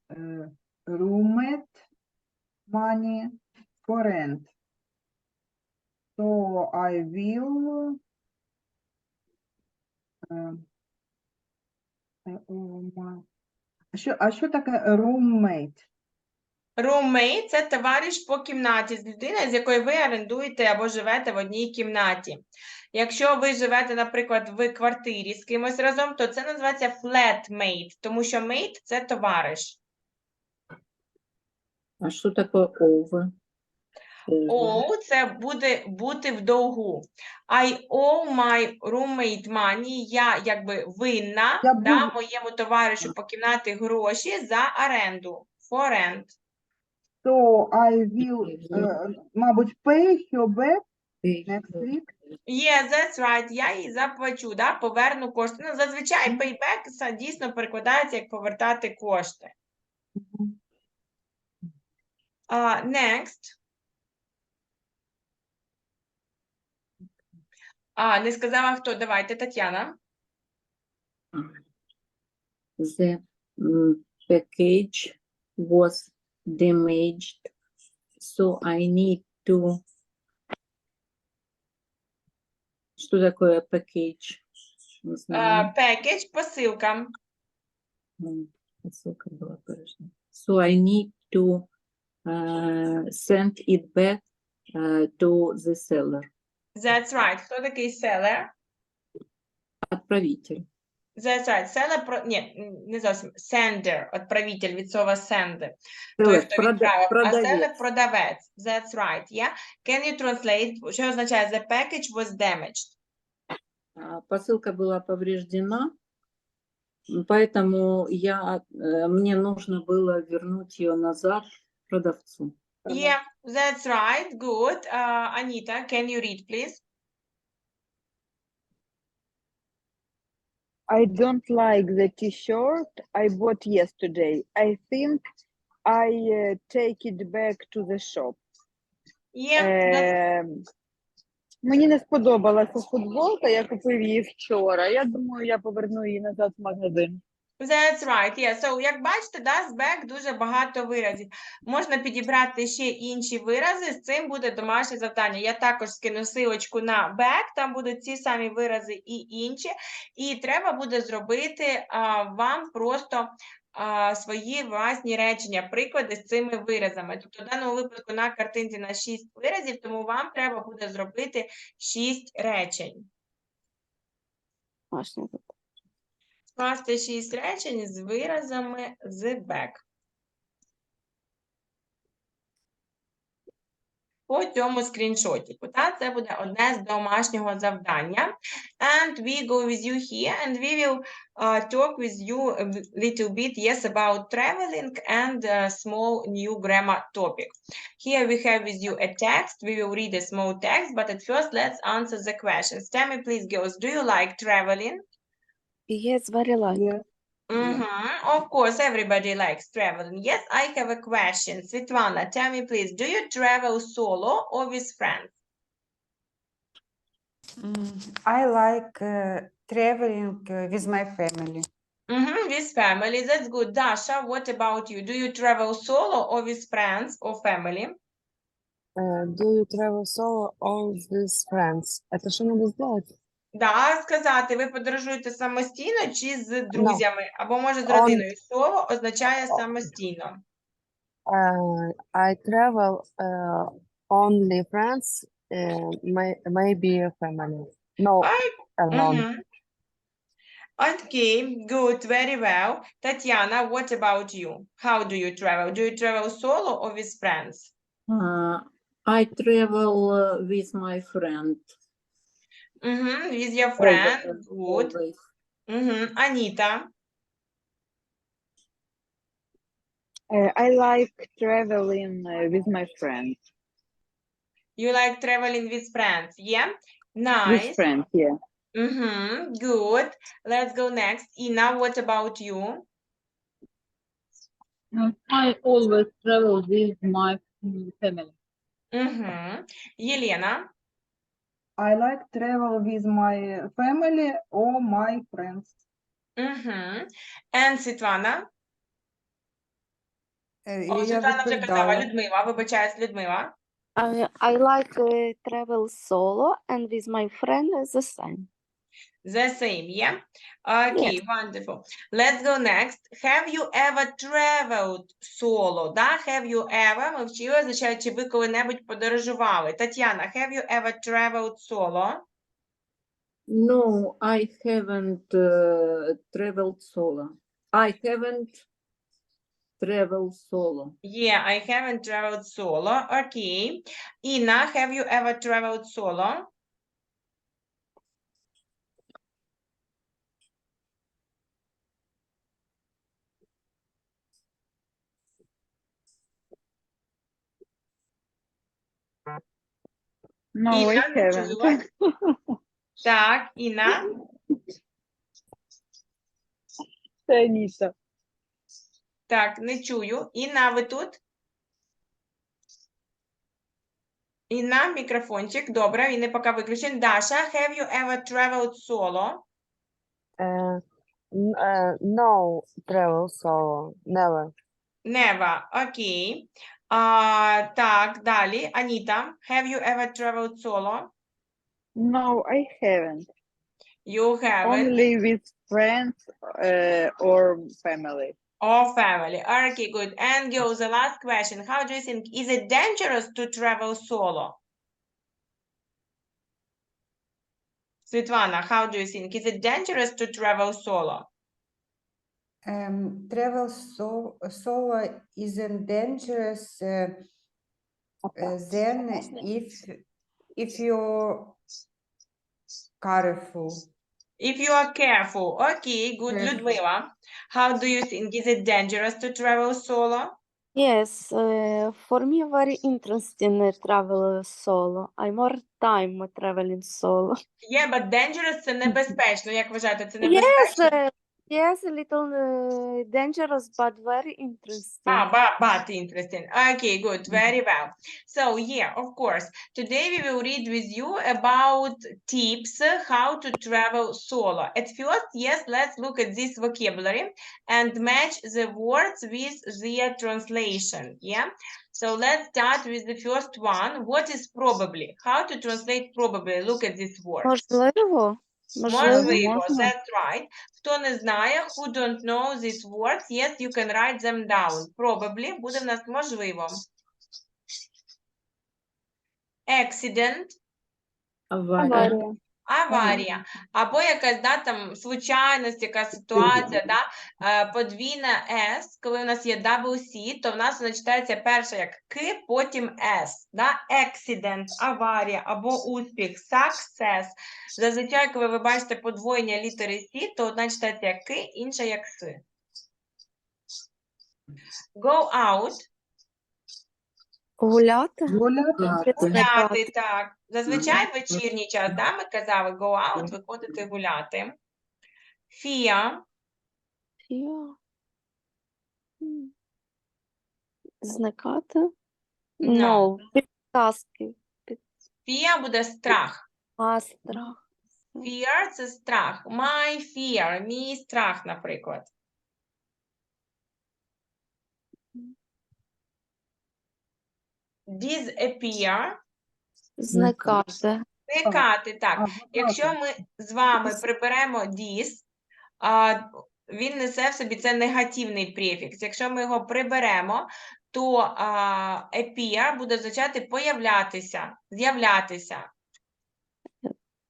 roommate money for rent. So I will I owe my... А що таке roommate? Roommate – це товариш по кімнаті, з людиною, з якою ви орендуєте або живете в одній кімнаті. Якщо ви живете, наприклад, в квартирі з кимось разом, то це називається flatmate, тому що mate – це товариш. А що таке over? Owe – це буде бути в довгу. I owe my roommate money. Я якби винна моєму товаришу по кімнаті гроші за оренду. For rent. So I will, мабуть, pay her back next week. Yeah, that's right. Я їй заплачу, да? Поверну кошти. Ну, зазвичай payback дійсно перекладається як повертати кошти. Next. Не сказала хто. Давайте, Тетяна. The package was damaged, so I need to... Что такое package? Не знаю. Package – посилка. Посылка была порожна. So I need to send it back to the seller. That's right. Хто такий seller? Отправитель. That's right. Seller, ні, не зовсім. Sender, відправитель від слова send. Той, Seller, хто відправив. А продавець. seller – продавець. That's right, yeah. Can you translate? Що означає the package was damaged? Посылка была повреждена, поэтому мне нужно было вернуть ее назад продавцу. Yeah, that's right. Good. Anita, can you read, please? I don't like the t-shirt I bought yesterday. I think I take it back to the shop. Yeah, Мені не сподобалася футболка, я купив її вчора. Я думаю, я поверну її назад в магазин. that's right. Yeah. So, як бачите, да, з back дуже багато виразів. Можна підібрати ще інші вирази, з цим буде домашнє завдання. Я також скину силочку на back, там будуть ці самі вирази і інші. І треба буде зробити вам просто свої власні речення, приклади з цими виразами. Тобто, в даному випадку на картинці на 6 виразів, тому вам треба буде зробити 6 речень. Скласти 6 речень з виразами з back. По цьому скріншотіку. Це буде одне з домашнього завдання. And we go with you here and we will talk with you a little bit, yes, about traveling and small new grammar topic. Here we have with you a text. We will read a small text, but at first let's answer the questions. Tell me, please, girls, do you like traveling? Yes, very like. Yes. Of course, everybody likes traveling. Yes, I have a question. Svetlana, tell me, please, do you travel solo or with friends? I like traveling with my family. With family, that's good. Dasha, what about you? Do you travel solo or with friends or family? Do you travel solo or with friends? Это что надо сделать? Да, сказати, ви подорожуєте самостійно чи з друзями, або, може, з родиною. Соло означає самостійно. I travel only friends, maybe family. No, alone. Okay, good, very well. Tatiana, what about you? How do you travel? Do you travel solo or with friends? I travel with my friend. With your friend, good. Always. Anita? I like traveling with my friends. You like traveling with friends, yeah? Nice. With friends, yeah. Good. Let's go next. Ina, what about you? I always travel with my family. Елена? I like travel with my family or my friends. And Світлана? Світлана вже казала. Людмила, вибачаюсь, Людмила. I like travel solo and with my friend the same. The same, yeah? Okay, wonderful. Let's go next. Have you ever traveled solo? Да? Have you ever? Ми вчили, означає, чи ви коли-небудь подорожували. Тетяна, have you ever traveled solo? No, I haven't traveled solo. I haven't traveled solo. Yeah, I haven't traveled solo. Okay. Inna, have you ever traveled solo? No, I Інна, не haven't. чула. Так, Інна. Це Аніта. Так, не чую. Інна, ви тут? Інна, мікрофончик. Добре, він не поки виключений. Даша, have you ever traveled solo? No, travel solo. Never. Never. Окей. Так, далі. Аніта, have you ever traveled solo? No, I haven't. You haven't. Only with friends or family. Or family. Okay, good. And goes the last question. How do you think, is it dangerous to travel solo? Світлана, how do you think, is it dangerous to travel solo? Travel solo isn't dangerous then if you're careful. If you are careful. Okay, good. Yes. Людмила, how do you think, is it dangerous to travel solo? Yes, for me very interesting travel solo. I more time traveling solo. Yeah, but dangerous – це небезпечно. Як вважаєте, це небезпечно? Yes, yes, a little dangerous, but very interesting. But interesting. Okay, good. Very well. So, yeah, of course. Today we will read with you about tips how to travel solo. At first, yes, let's look at this vocabulary and match the words with their translation. Yeah. So let's start with the first one. What is probably? How to translate probably? Look at this word. Можливо. Можливо, that's right. Хто не знає, who don't know these words, yes, you can write them down. Probably буде в нас можливо. Accident. Аварія. Аварія. Або якась, да, там, случайність, якась ситуація, да, подвійна S, коли у нас є double C, то в нас вона читається перша як К, потім S, да, accident, аварія, або успіх, success. Зазвичай, коли ви бачите подвоєння літери C, то одна читається як К, інша як С. Go out. Гуляти. Гуляти, так. Зазвичай вечірній час, да, ми казали go out, виходити гуляти. Fear. Зникати. No. Підказки. Fear буде страх. Страх. Fear – це страх. My fear, мій страх, наприклад. Disappear. Зникати. Зникати, так. Якщо ми з вами приберемо dis, він несе в собі, це негативний префікс. Якщо ми його приберемо, то appear буде означати появлятися, з'являтися.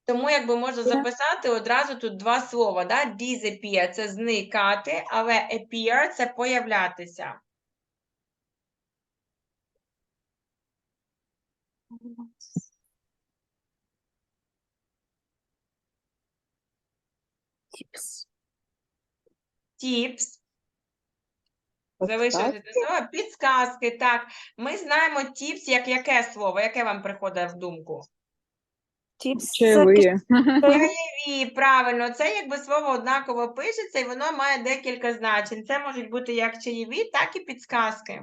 Тому, якби можна записати одразу тут два слова, да? Disappear – це зникати, але appear – це появлятися. Tips. Залишилося це слово. Підсказки, так. Ми знаємо tips як яке слово? Яке вам приходить в думку? Чаєві. Чаєві, правильно. Це якби слово однаково пишеться, і воно має декілька значень. Це можуть бути як чаєві, так і підсказки.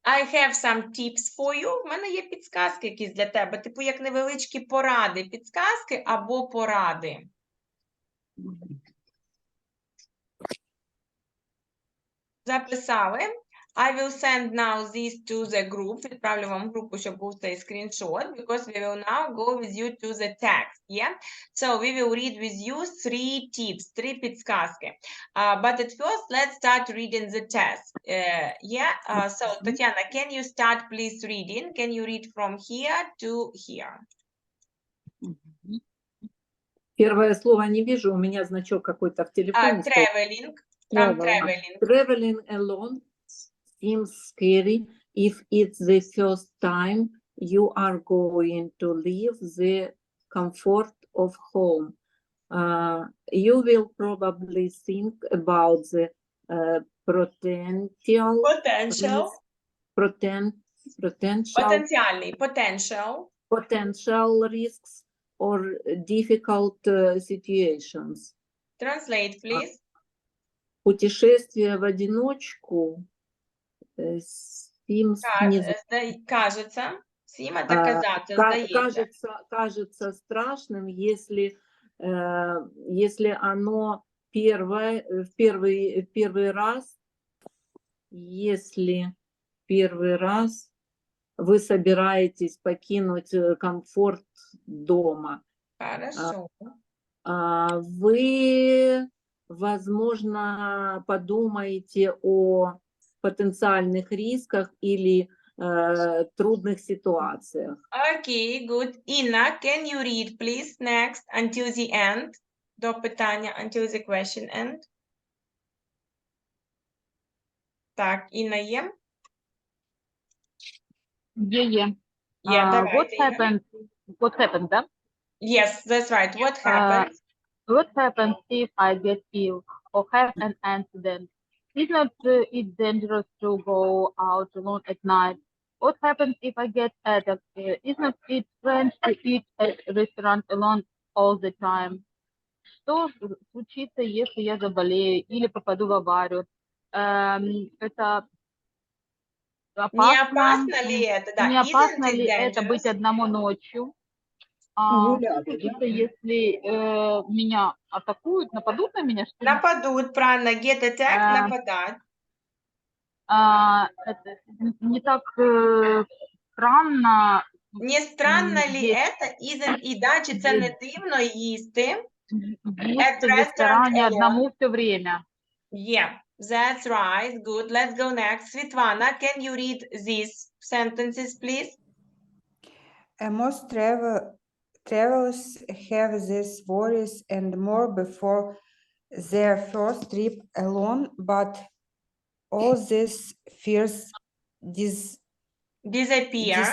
I have some tips for you. В мене є підсказки якісь для тебе. Типу як невеличкі поради. Підсказки або поради. Записали. I will send now these to the group. Відправлю вам в групу, щоб був цей скріншот, because we will now go with you to the text, yeah? So we will read with you 3 tips, 3 підсказки. But at first, let's start reading the test. So Tatiana, can you start please reading? Can you read from here to here? Первое слово не вижу, у меня значок какой-то в телефоне. стоит. Traveling. Там traveling. Traveling alone seems scary if it's the first time you are going to leave the comfort of home. You will probably think about the potential Potential. Потенціальний. Potential. potential risks or difficult situations. Translate, please. Путешествие в одиночку seems Кажется. Сіма так казати, здається. кажется страшным, если оно первый раз вы собираетесь покинуть комфорт дома. Хорошо. Вы, возможно, подумаете о потенциальных рисках или трудных ситуациях. Okay, good. Inna, can you read, please, next, until the end? До питання, until the question end. Так, Інна є? Yeah. Давайте, Інна. What happened, да? Yes, that's right. What happened? What happens if I get ill or have an accident? Isn't it dangerous to go out alone at night? What happens if I get attacked? Isn't it strange to eat at a restaurant alone all the time? Что случится, если я заболею или попаду в аварию? Это Не опасно ли это? Да. Не Isn't опасно it ли это быть dangerous? одному ночью? Гуляти, Что случится, если меня атакуют, нападут на меня? Что ли? Нападут, правильно. Get attacked, нападать. Это не так странно. Не странно ли это? Isn't it, да? Чи це не дивно їсти? Есть в ресторане одному все время. Yeah, that's right. Good. Let's go next. Svetlana, can you read these sentences, please? Most travelers have these worries and more before their first trip alone, but all these fears disappear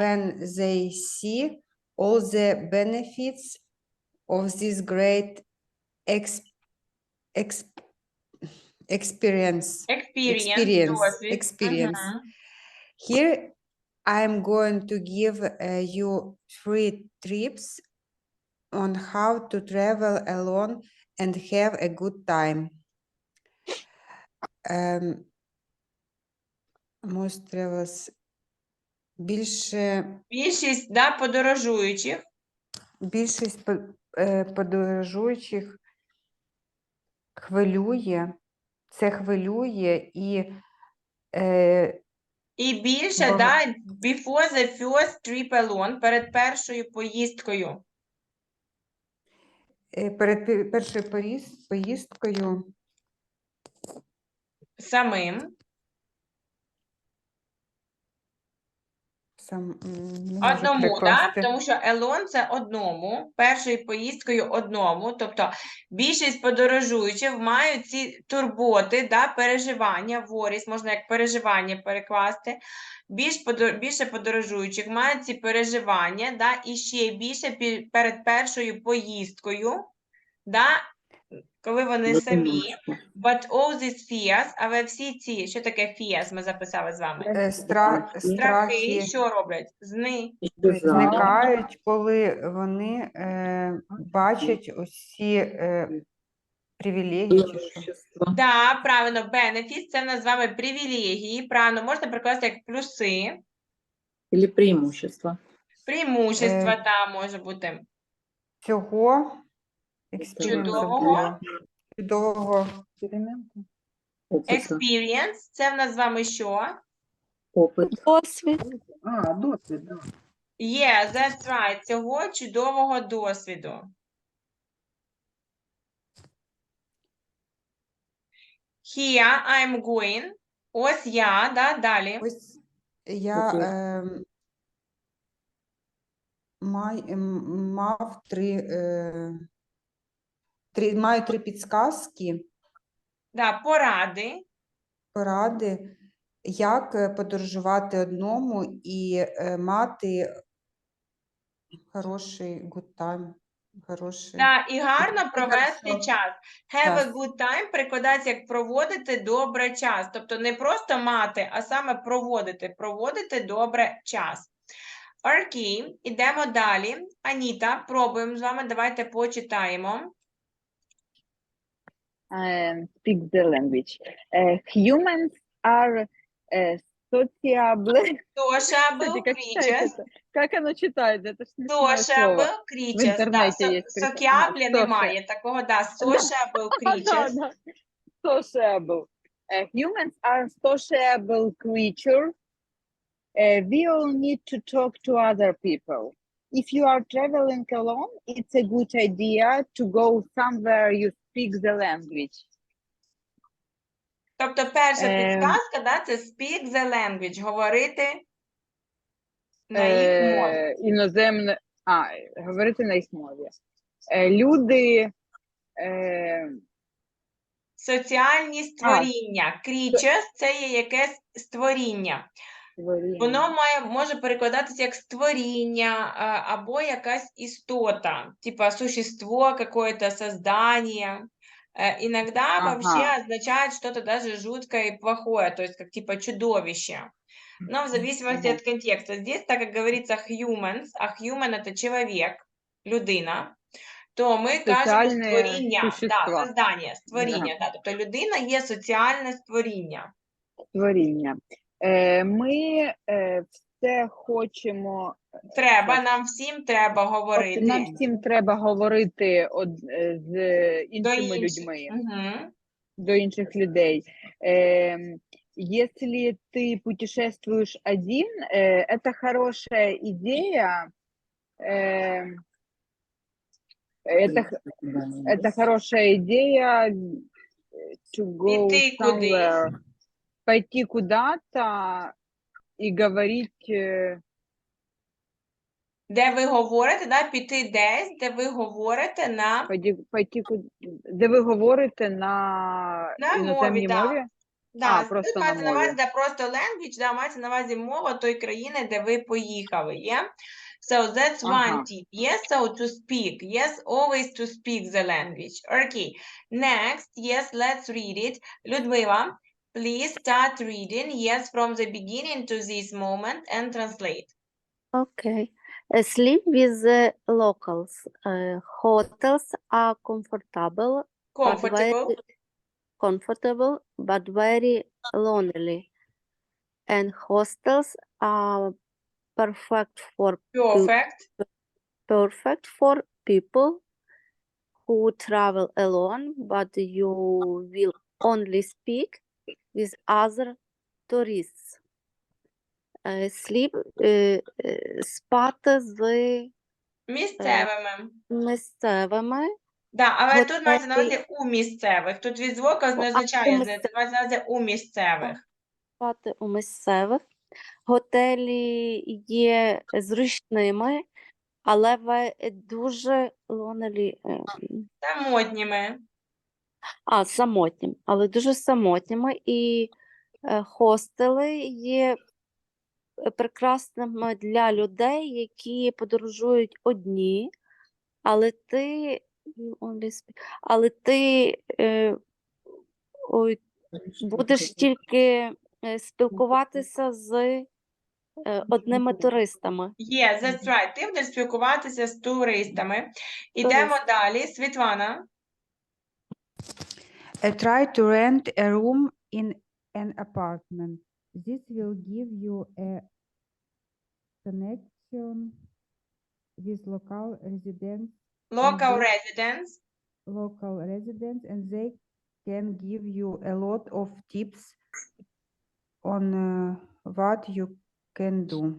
when they see all the benefits of this great experience. Here I'm going to give you 3 tips on how to travel alone and have a good time. Most travelers Більшість, да, подорожуючих. Більшість подорожуючих це хвилює І більше, да, before the first trip alone, перед першою поїздкою. Перед першою поїздкою Самим. Одному, да? Тому що alone – це одному, першою поїздкою одному, тобто більшість подорожуючих мають ці турботи, да, переживання, worries, можна як переживання перекласти, більше подорожуючих мають ці переживання, да, і ще більше перед першою поїздкою, да, коли вони самі, but all these fears, але всі ці, що таке fears, ми записали з вами? Страхи, що роблять? Зникають, коли вони бачать усі привілегії. Так, правильно, benefits, це в нас з вами привілегії, правильно, можна прикласти як плюси. Или преимущества. Преимущества, так, може бути. Чудового Експерименту. Опису. Experience – це в нас з вами що? Опит. Досвід. Досвід, да. Yeah, that's right. Цього чудового досвіду. Here I'm going. Ось я, да, далі. Ось я Окей. мав маю три підсказки, Да, поради. поради, як подорожувати одному і мати хороший good time, хороший. Да, і гарно провести хорошо. час. Have a Час. good time перекладається як проводити добре час. Тобто не просто мати, а саме проводити добре час. Окей, ідемо далі. Аніта, пробуємо з вами, давайте почитаємо. Speak the language. Humans are sociable. Sociable Кстати, как creatures. читается? Как оно читается? Это ж смешное слово. Sociable creatures. интернете Да, есть. Sociable Ага, немає такого, да. Sociable creatures. Да. Sociable. Humans are sociable creatures. We all need to talk to other people. If you are traveling alone, it's a good idea to go somewhere you speak the language. Тобто перша підказка, да, це speak the language, говорити на їх мові. Іноземне, говорити на їх мові. Люди, Соціальні створіння. Creatures – це є якесь створіння. Воно може перекладатися як створіння або якась істота, типа существо, какое-то создание. Иногда вообще означает что-то даже жуткое и плохое, то есть как типа чудовище. Но в зависимости от контекста. Здесь, так как говорится humans, а human это человек, людина, то ми кажемо створіння, да, создання, створіння. Да. Тобто людина є соціальне створіння. Створіння. Ми все хочемо... Нам всім треба говорити. Нам всім треба говорити з іншими людьми. До інших людей. Если ты путешествуешь один, это хорошая идея. Это хорошая идея to go somewhere. Пойти куда-то и говорить... Де ви говорите, да, піти десь, де ви говорите на... Де ви говорите на іноземній мові? Да, просто тут на мається на увазі, мові. да, просто language, да, мається на увазі мова тої країни, де ви поїхали, yeah? So that's one tip, yes, so to speak, yes, always to speak the language. Okay, next, yes, let's read it. Людмила, please start reading, yes, from the beginning to this moment and translate. Okay. Sleep with the locals. Hotels are comfortable, but very lonely. And hostels are perfect for people who travel alone, but you will only speak with other tourists. Спати з місцевими. Да, але тут мається на увазі у місцевих. Тут від звука не означає, це мається на увазі у місцевих. Спати у місцевих. Готелі є зручними, але дуже lonely. Самотніми. Самотніми, але дуже самотніми. І хостели є прекрасними для людей, які подорожують одні, але ти будеш тільки спілкуватися з одними туристами. Yeah, that's right. Ти будеш спілкуватися з туристами. Ідемо далі. Світлана. Try to rent a room in an apartment. This will give you a connection with local residents. And they can give you a lot of tips on what you can do.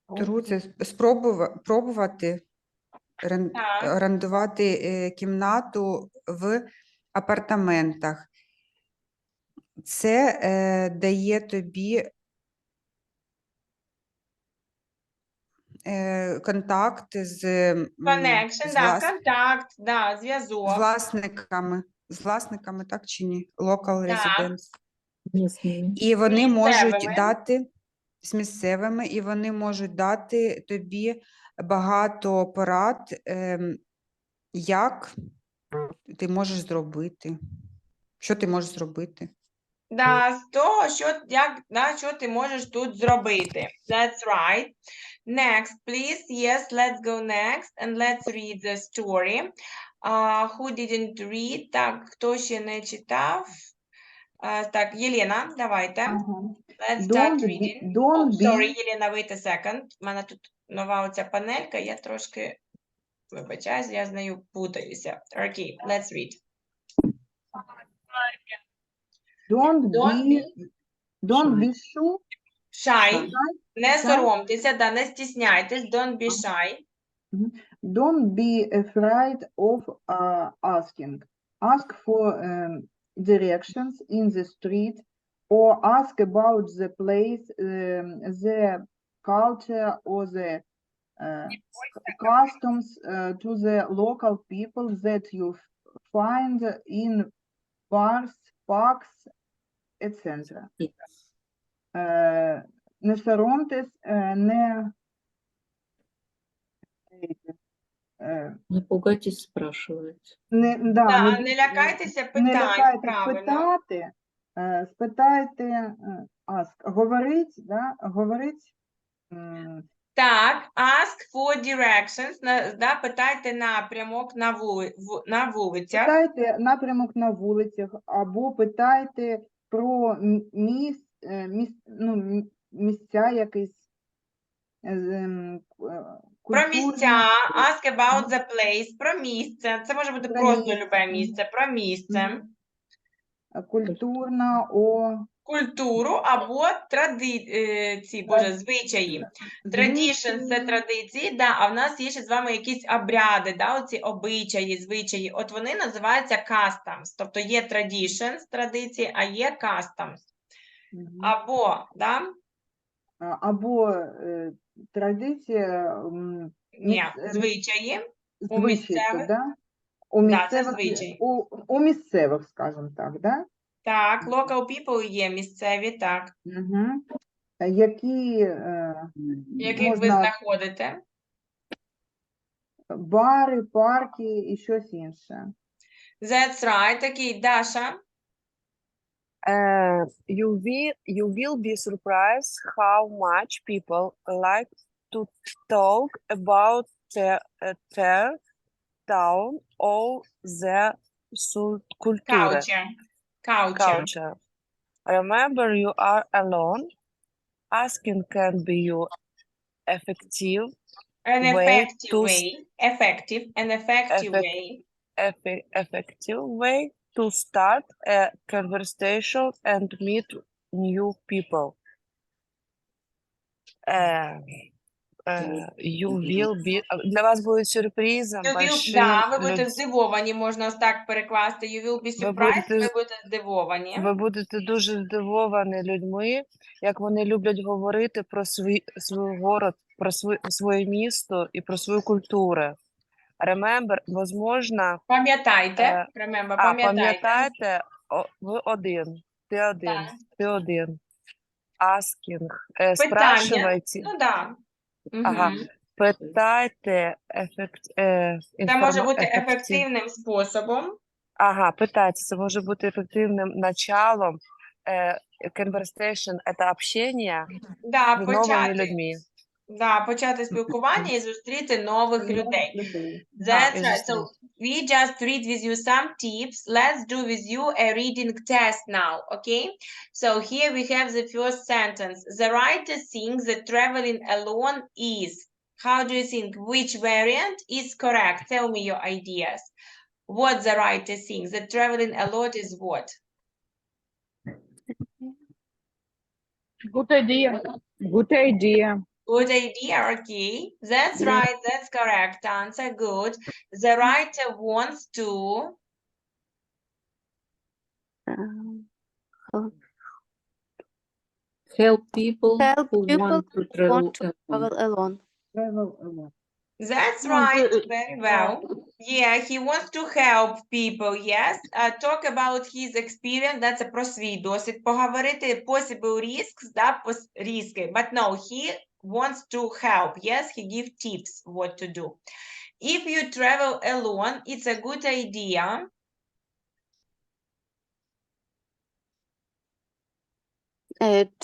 True, це пробувати орендувати кімнату в апартаментах. Це дає тобі контакт з Connection, да, контакт, да, зв'язок. з власниками, так чи ні? Local Так. residents. Місцевими. І вони можуть Місцевими. дати з місцевими, і вони можуть дати тобі багато порад, як ти можеш зробити. Що ти можеш зробити? Да, з того, що ти можеш тут зробити. That's right. Next, please. Yes, let's go next and let's read the story. Who didn't read? Так, хто ще не читав? Так, Єлена, давайте. Let's start reading. Sorry, Єлена, wait a second. У мене тут нова оця панелька, я трошки вибачаюсь, я з нею путаюся. Окей, let's read. Don't be Shy. Не соромтеся, да, не стісняйтесь. Don't be shy. Don't be afraid of asking. Ask for directions in the street or ask about the place, the culture or the customs to the local people that you find in bars, parks, etc. Не соромтесь, Не пугайтесь спрашивать. Не лякайтеся питань, не лякайтесь правильно. питати, спитайте, говорить. Так, ask for directions, да, питайте напрямок на вулицях. Питайте напрямок на вулицях, або питайте про місця якісь. Про місця, ask about the place, про місце. Це може бути просто любе місце, про місце. Культуру або звичаї. Traditions – це традиції, да, а в нас є ще з вами якісь обряди, да, оці звичаї. От вони називаються customs. Тобто є traditions, традиції, а є customs. Або, да? Або традиція, звичаї у місцевих. Да? У місцевих, скажімо так, да? Так, local people є місцеві, так. Яких ви знаходите? Бари, парки і щось інше. That's right. Такий, Даша. You will be surprised how much people like to talk about their town or their culture. Remember, you are alone. Asking can be your effective way to start a conversation and meet new people. You will be... Для вас буде сюрпризом. Ви будете здивовані, можна ось так перекласти. You will be surprised, ви будете здивовані. Ви будете дуже здивовані людьми, як вони люблять говорити про свій город, про своє місто і про свою культуру. Remember, возможно... Пам'ятайте, пам'ятайте, ви один, ти один. Asking, спрашивайте. Ну, да. Питайте це може бути ефективним способом. Питайте, це може бути ефективним началом. Conversation – це общення з новими людьми. Да, почати спілкування і зустріти нових людей. That's right. So we just read with you some tips. Let's do with you a reading test now, okay? So here we have the first sentence. The writer thinks that traveling alone is. How do you think? Which variant is correct? Tell me your ideas. What the writer thinks, that traveling a lot is what? Good idea. Good idea. Good idea, okay. That's right, that's correct answer, good. The writer wants to... Help people Help who people want to who travel want to alone. travel alone. Travel alone. That's right, very well. Yeah, he wants to help people, yes. Talk about his experience, that's про свій досвід. Поговорити possible risks, да, риски. But no, he wants to help, yes, he gives tips what to do. If you travel alone, it's a good idea.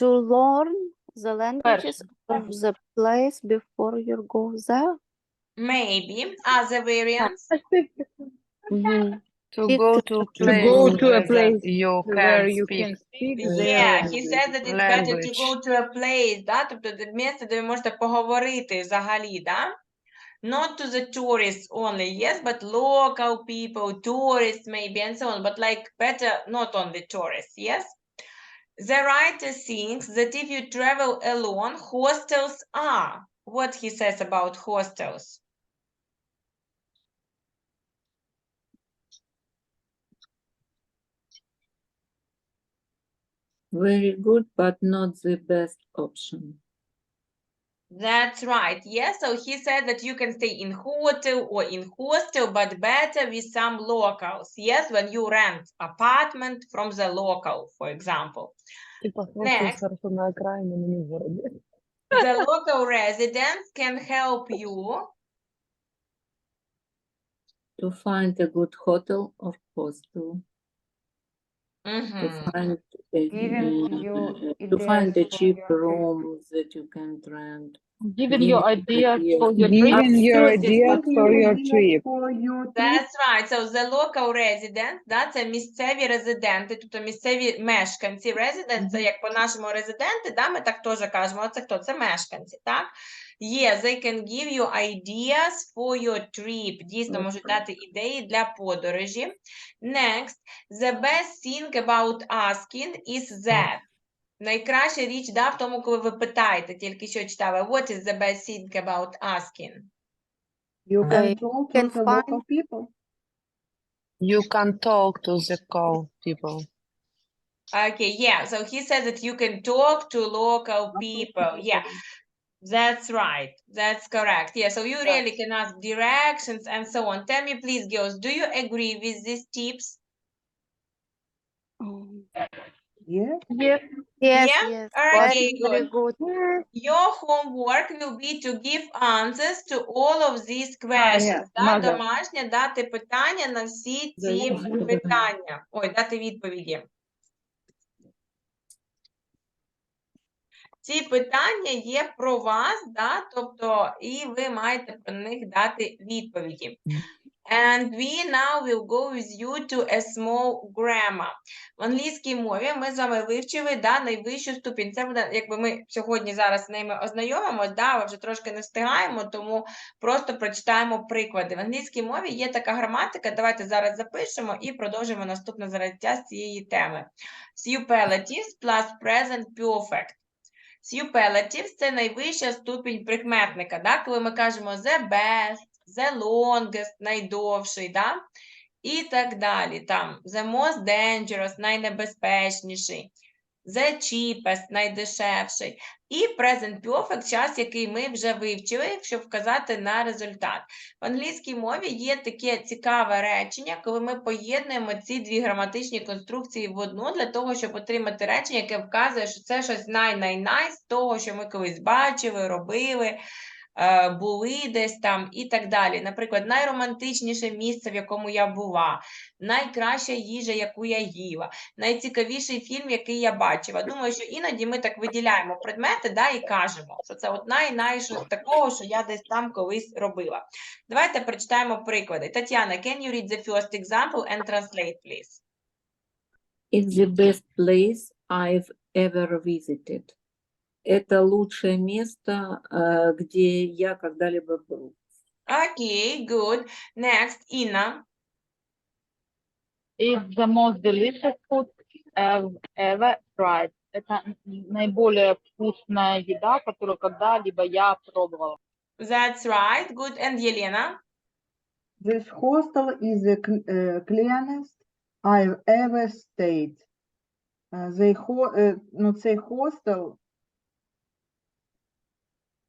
To learn the languages of the place before you go there. Maybe. Other variants. Mhm. To He go could to go to a where place you where can you speak can speak Yeah, their he said that it's better to language. go to a place, да? Тобто місце, де ви можете поговорити взагалі, да? Not to the tourists only, yes, but local people, tourists maybe, and so on, but like better not only tourists, yes? The writer thinks that if you travel alone, hostels are. What he says about hostels? Very good, but not the best option. That's right. Yes, so he said that you can stay in hotel or in hostel, but better with some locals. Yes, when you rent apartment from the local, for example. Next. На окраине, но не в городе. The local residents can help you To find a good hotel or hostel. To Mhm. find Giving you to find a ideas for cheap your trip. room that you can rent. Giving you ideas for your trip. Giving your Absolutely. ideas for your trip. For your trip. That's right. So the local residents, да, це місцеві резиденти, тобто місцеві мешканці. Residents, це як по-нашому резиденти, да, ми так теж кажемо. А це хто? Це мешканці, так? Yeah, they can give you ideas for your trip. Дійсно, можуть дати ідеї для подорожі. Next, the best thing about asking is that. Найкраща річ, да, в тому, коли ви питаєте, тільки що читали. What is the best thing about asking? You can I talk to can the find- local people. You can talk to the call people. Okay, yeah, so he says that you can talk to local people. Yeah, that's right. That's correct. Yeah, so you really can ask directions and so on. Tell me, please, girls, do you agree with these tips? Yes. Yes. Yes, Yeah? yes. Okay, Very good. good. Your homework will be to give answers to all of these questions. Да, Маза. домашнє дати питання на всі ці питання. Ой, дати відповіді. Ці питання є про вас, да, тобто, і ви маєте про них дати відповіді. And we now will go with you to a small grammar. В англійській мові ми з вами вивчили, да, найвищу ступінь. Це буде, якби ми сьогодні зараз з ними ознайомимось, да, ми вже трошки не встигаємо, тому просто прочитаємо приклади. В англійській мові є така граматика, давайте зараз запишемо і продовжимо наступне заняття з цієї теми. Superlatives plus present perfect. Superlatives – це найвища ступінь прикметника, да? Коли ми кажемо the best, the longest, найдовший, да? І так далі. Там the most dangerous, найнебезпечніший, the cheapest, найдешевший. І present perfect – час, який ми вже вивчили, щоб вказати на результат. В англійській мові є таке цікаве речення, коли ми поєднуємо ці дві граматичні конструкції в одну, для того, щоб отримати речення, яке вказує, що це щось най-най-най з того, що ми колись бачили, робили, були десь там і так далі. Наприклад, найромантичніше місце, в якому я була, найкраща їжа, яку я їла, найцікавіший фільм, який я бачила. Думаю, що іноді ми так виділяємо предмети, да, і кажемо, що це от най-най щось такого, що я десь там колись робила. Давайте прочитаємо приклади. Тетяна, can you read the first example and translate, please? It's the best place I've ever visited. Это лучшее место, где я когда-либо был. Okay, good. Next, Інна. It's the most delicious food I've ever tried. Это наиболее вкусная еда, которую когда-либо я пробовала. That's right. Good. And Елена? This hostel is the cleanest I've ever stayed. Цей hostel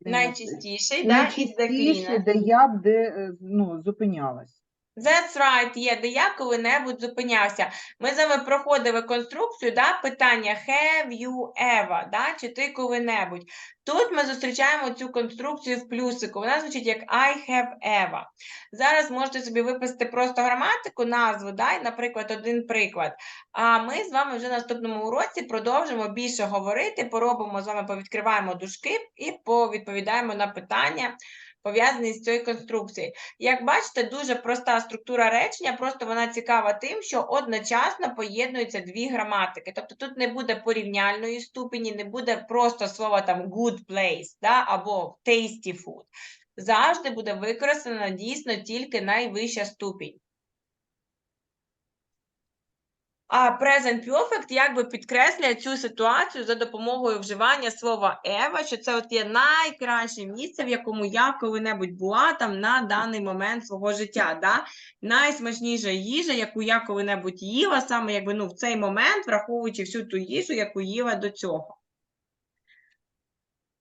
Найчистіший, да? Is the найчастіше, cleanest. де я б зупинялась. That's right, є, де я коли-небудь зупинявся. Ми з вами проходили конструкцію, да, питання have you ever, да, чи ти коли-небудь. Тут ми зустрічаємо цю конструкцію в плюсику. Вона звучить як I have ever. Зараз можете собі виписати просто граматику, назву, да, і, наприклад, один приклад. А ми з вами вже на наступному уроці продовжимо більше говорити, поробимо з вами, повідкриваємо дужки і повідповідаємо на питання, пов'язані з цією конструкцією. Як бачите, дуже проста структура речення, просто вона цікава тим, що одночасно поєднуються дві граматики. Тобто тут не буде порівняльної ступені, не буде просто слова там good place, да, або tasty food. Завжди буде використана дійсно тільки найвища ступінь. А Present Perfect якби підкреслює цю ситуацію за допомогою вживання слова ever, що це от є найкраще місце, в якому я коли-небудь була там на даний момент свого життя. Да? Найсмачніша їжа, яку я коли-небудь їла, саме якби, в цей момент, враховуючи всю ту їжу, яку їла до цього.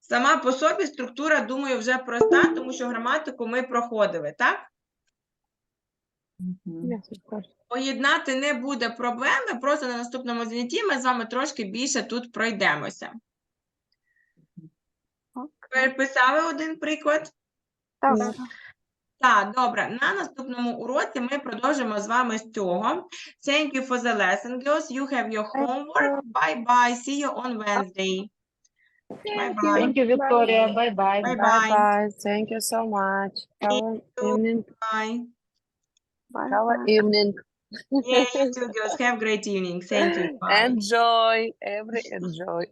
Сама по собі структура, думаю, вже проста, тому що граматику ми проходили, так? Поєднати не буде проблеми, просто на наступному занятті ми з вами трошки більше тут пройдемося. Переписали один приклад? Так. Так, добре. На наступному уроці ми продовжимо з вами з цього. Thank you for the lesson, girls. You have your homework. Bye-bye. See you on Wednesday. Bye-bye. Thank you, Victoria. Bye-bye. Bye-bye. Bye. Thank you so much. Have an evening. Bye. Have an evening. Yeah, you too, girls. Have a great evening. Thank you. Bye. Enjoy. Enjoy.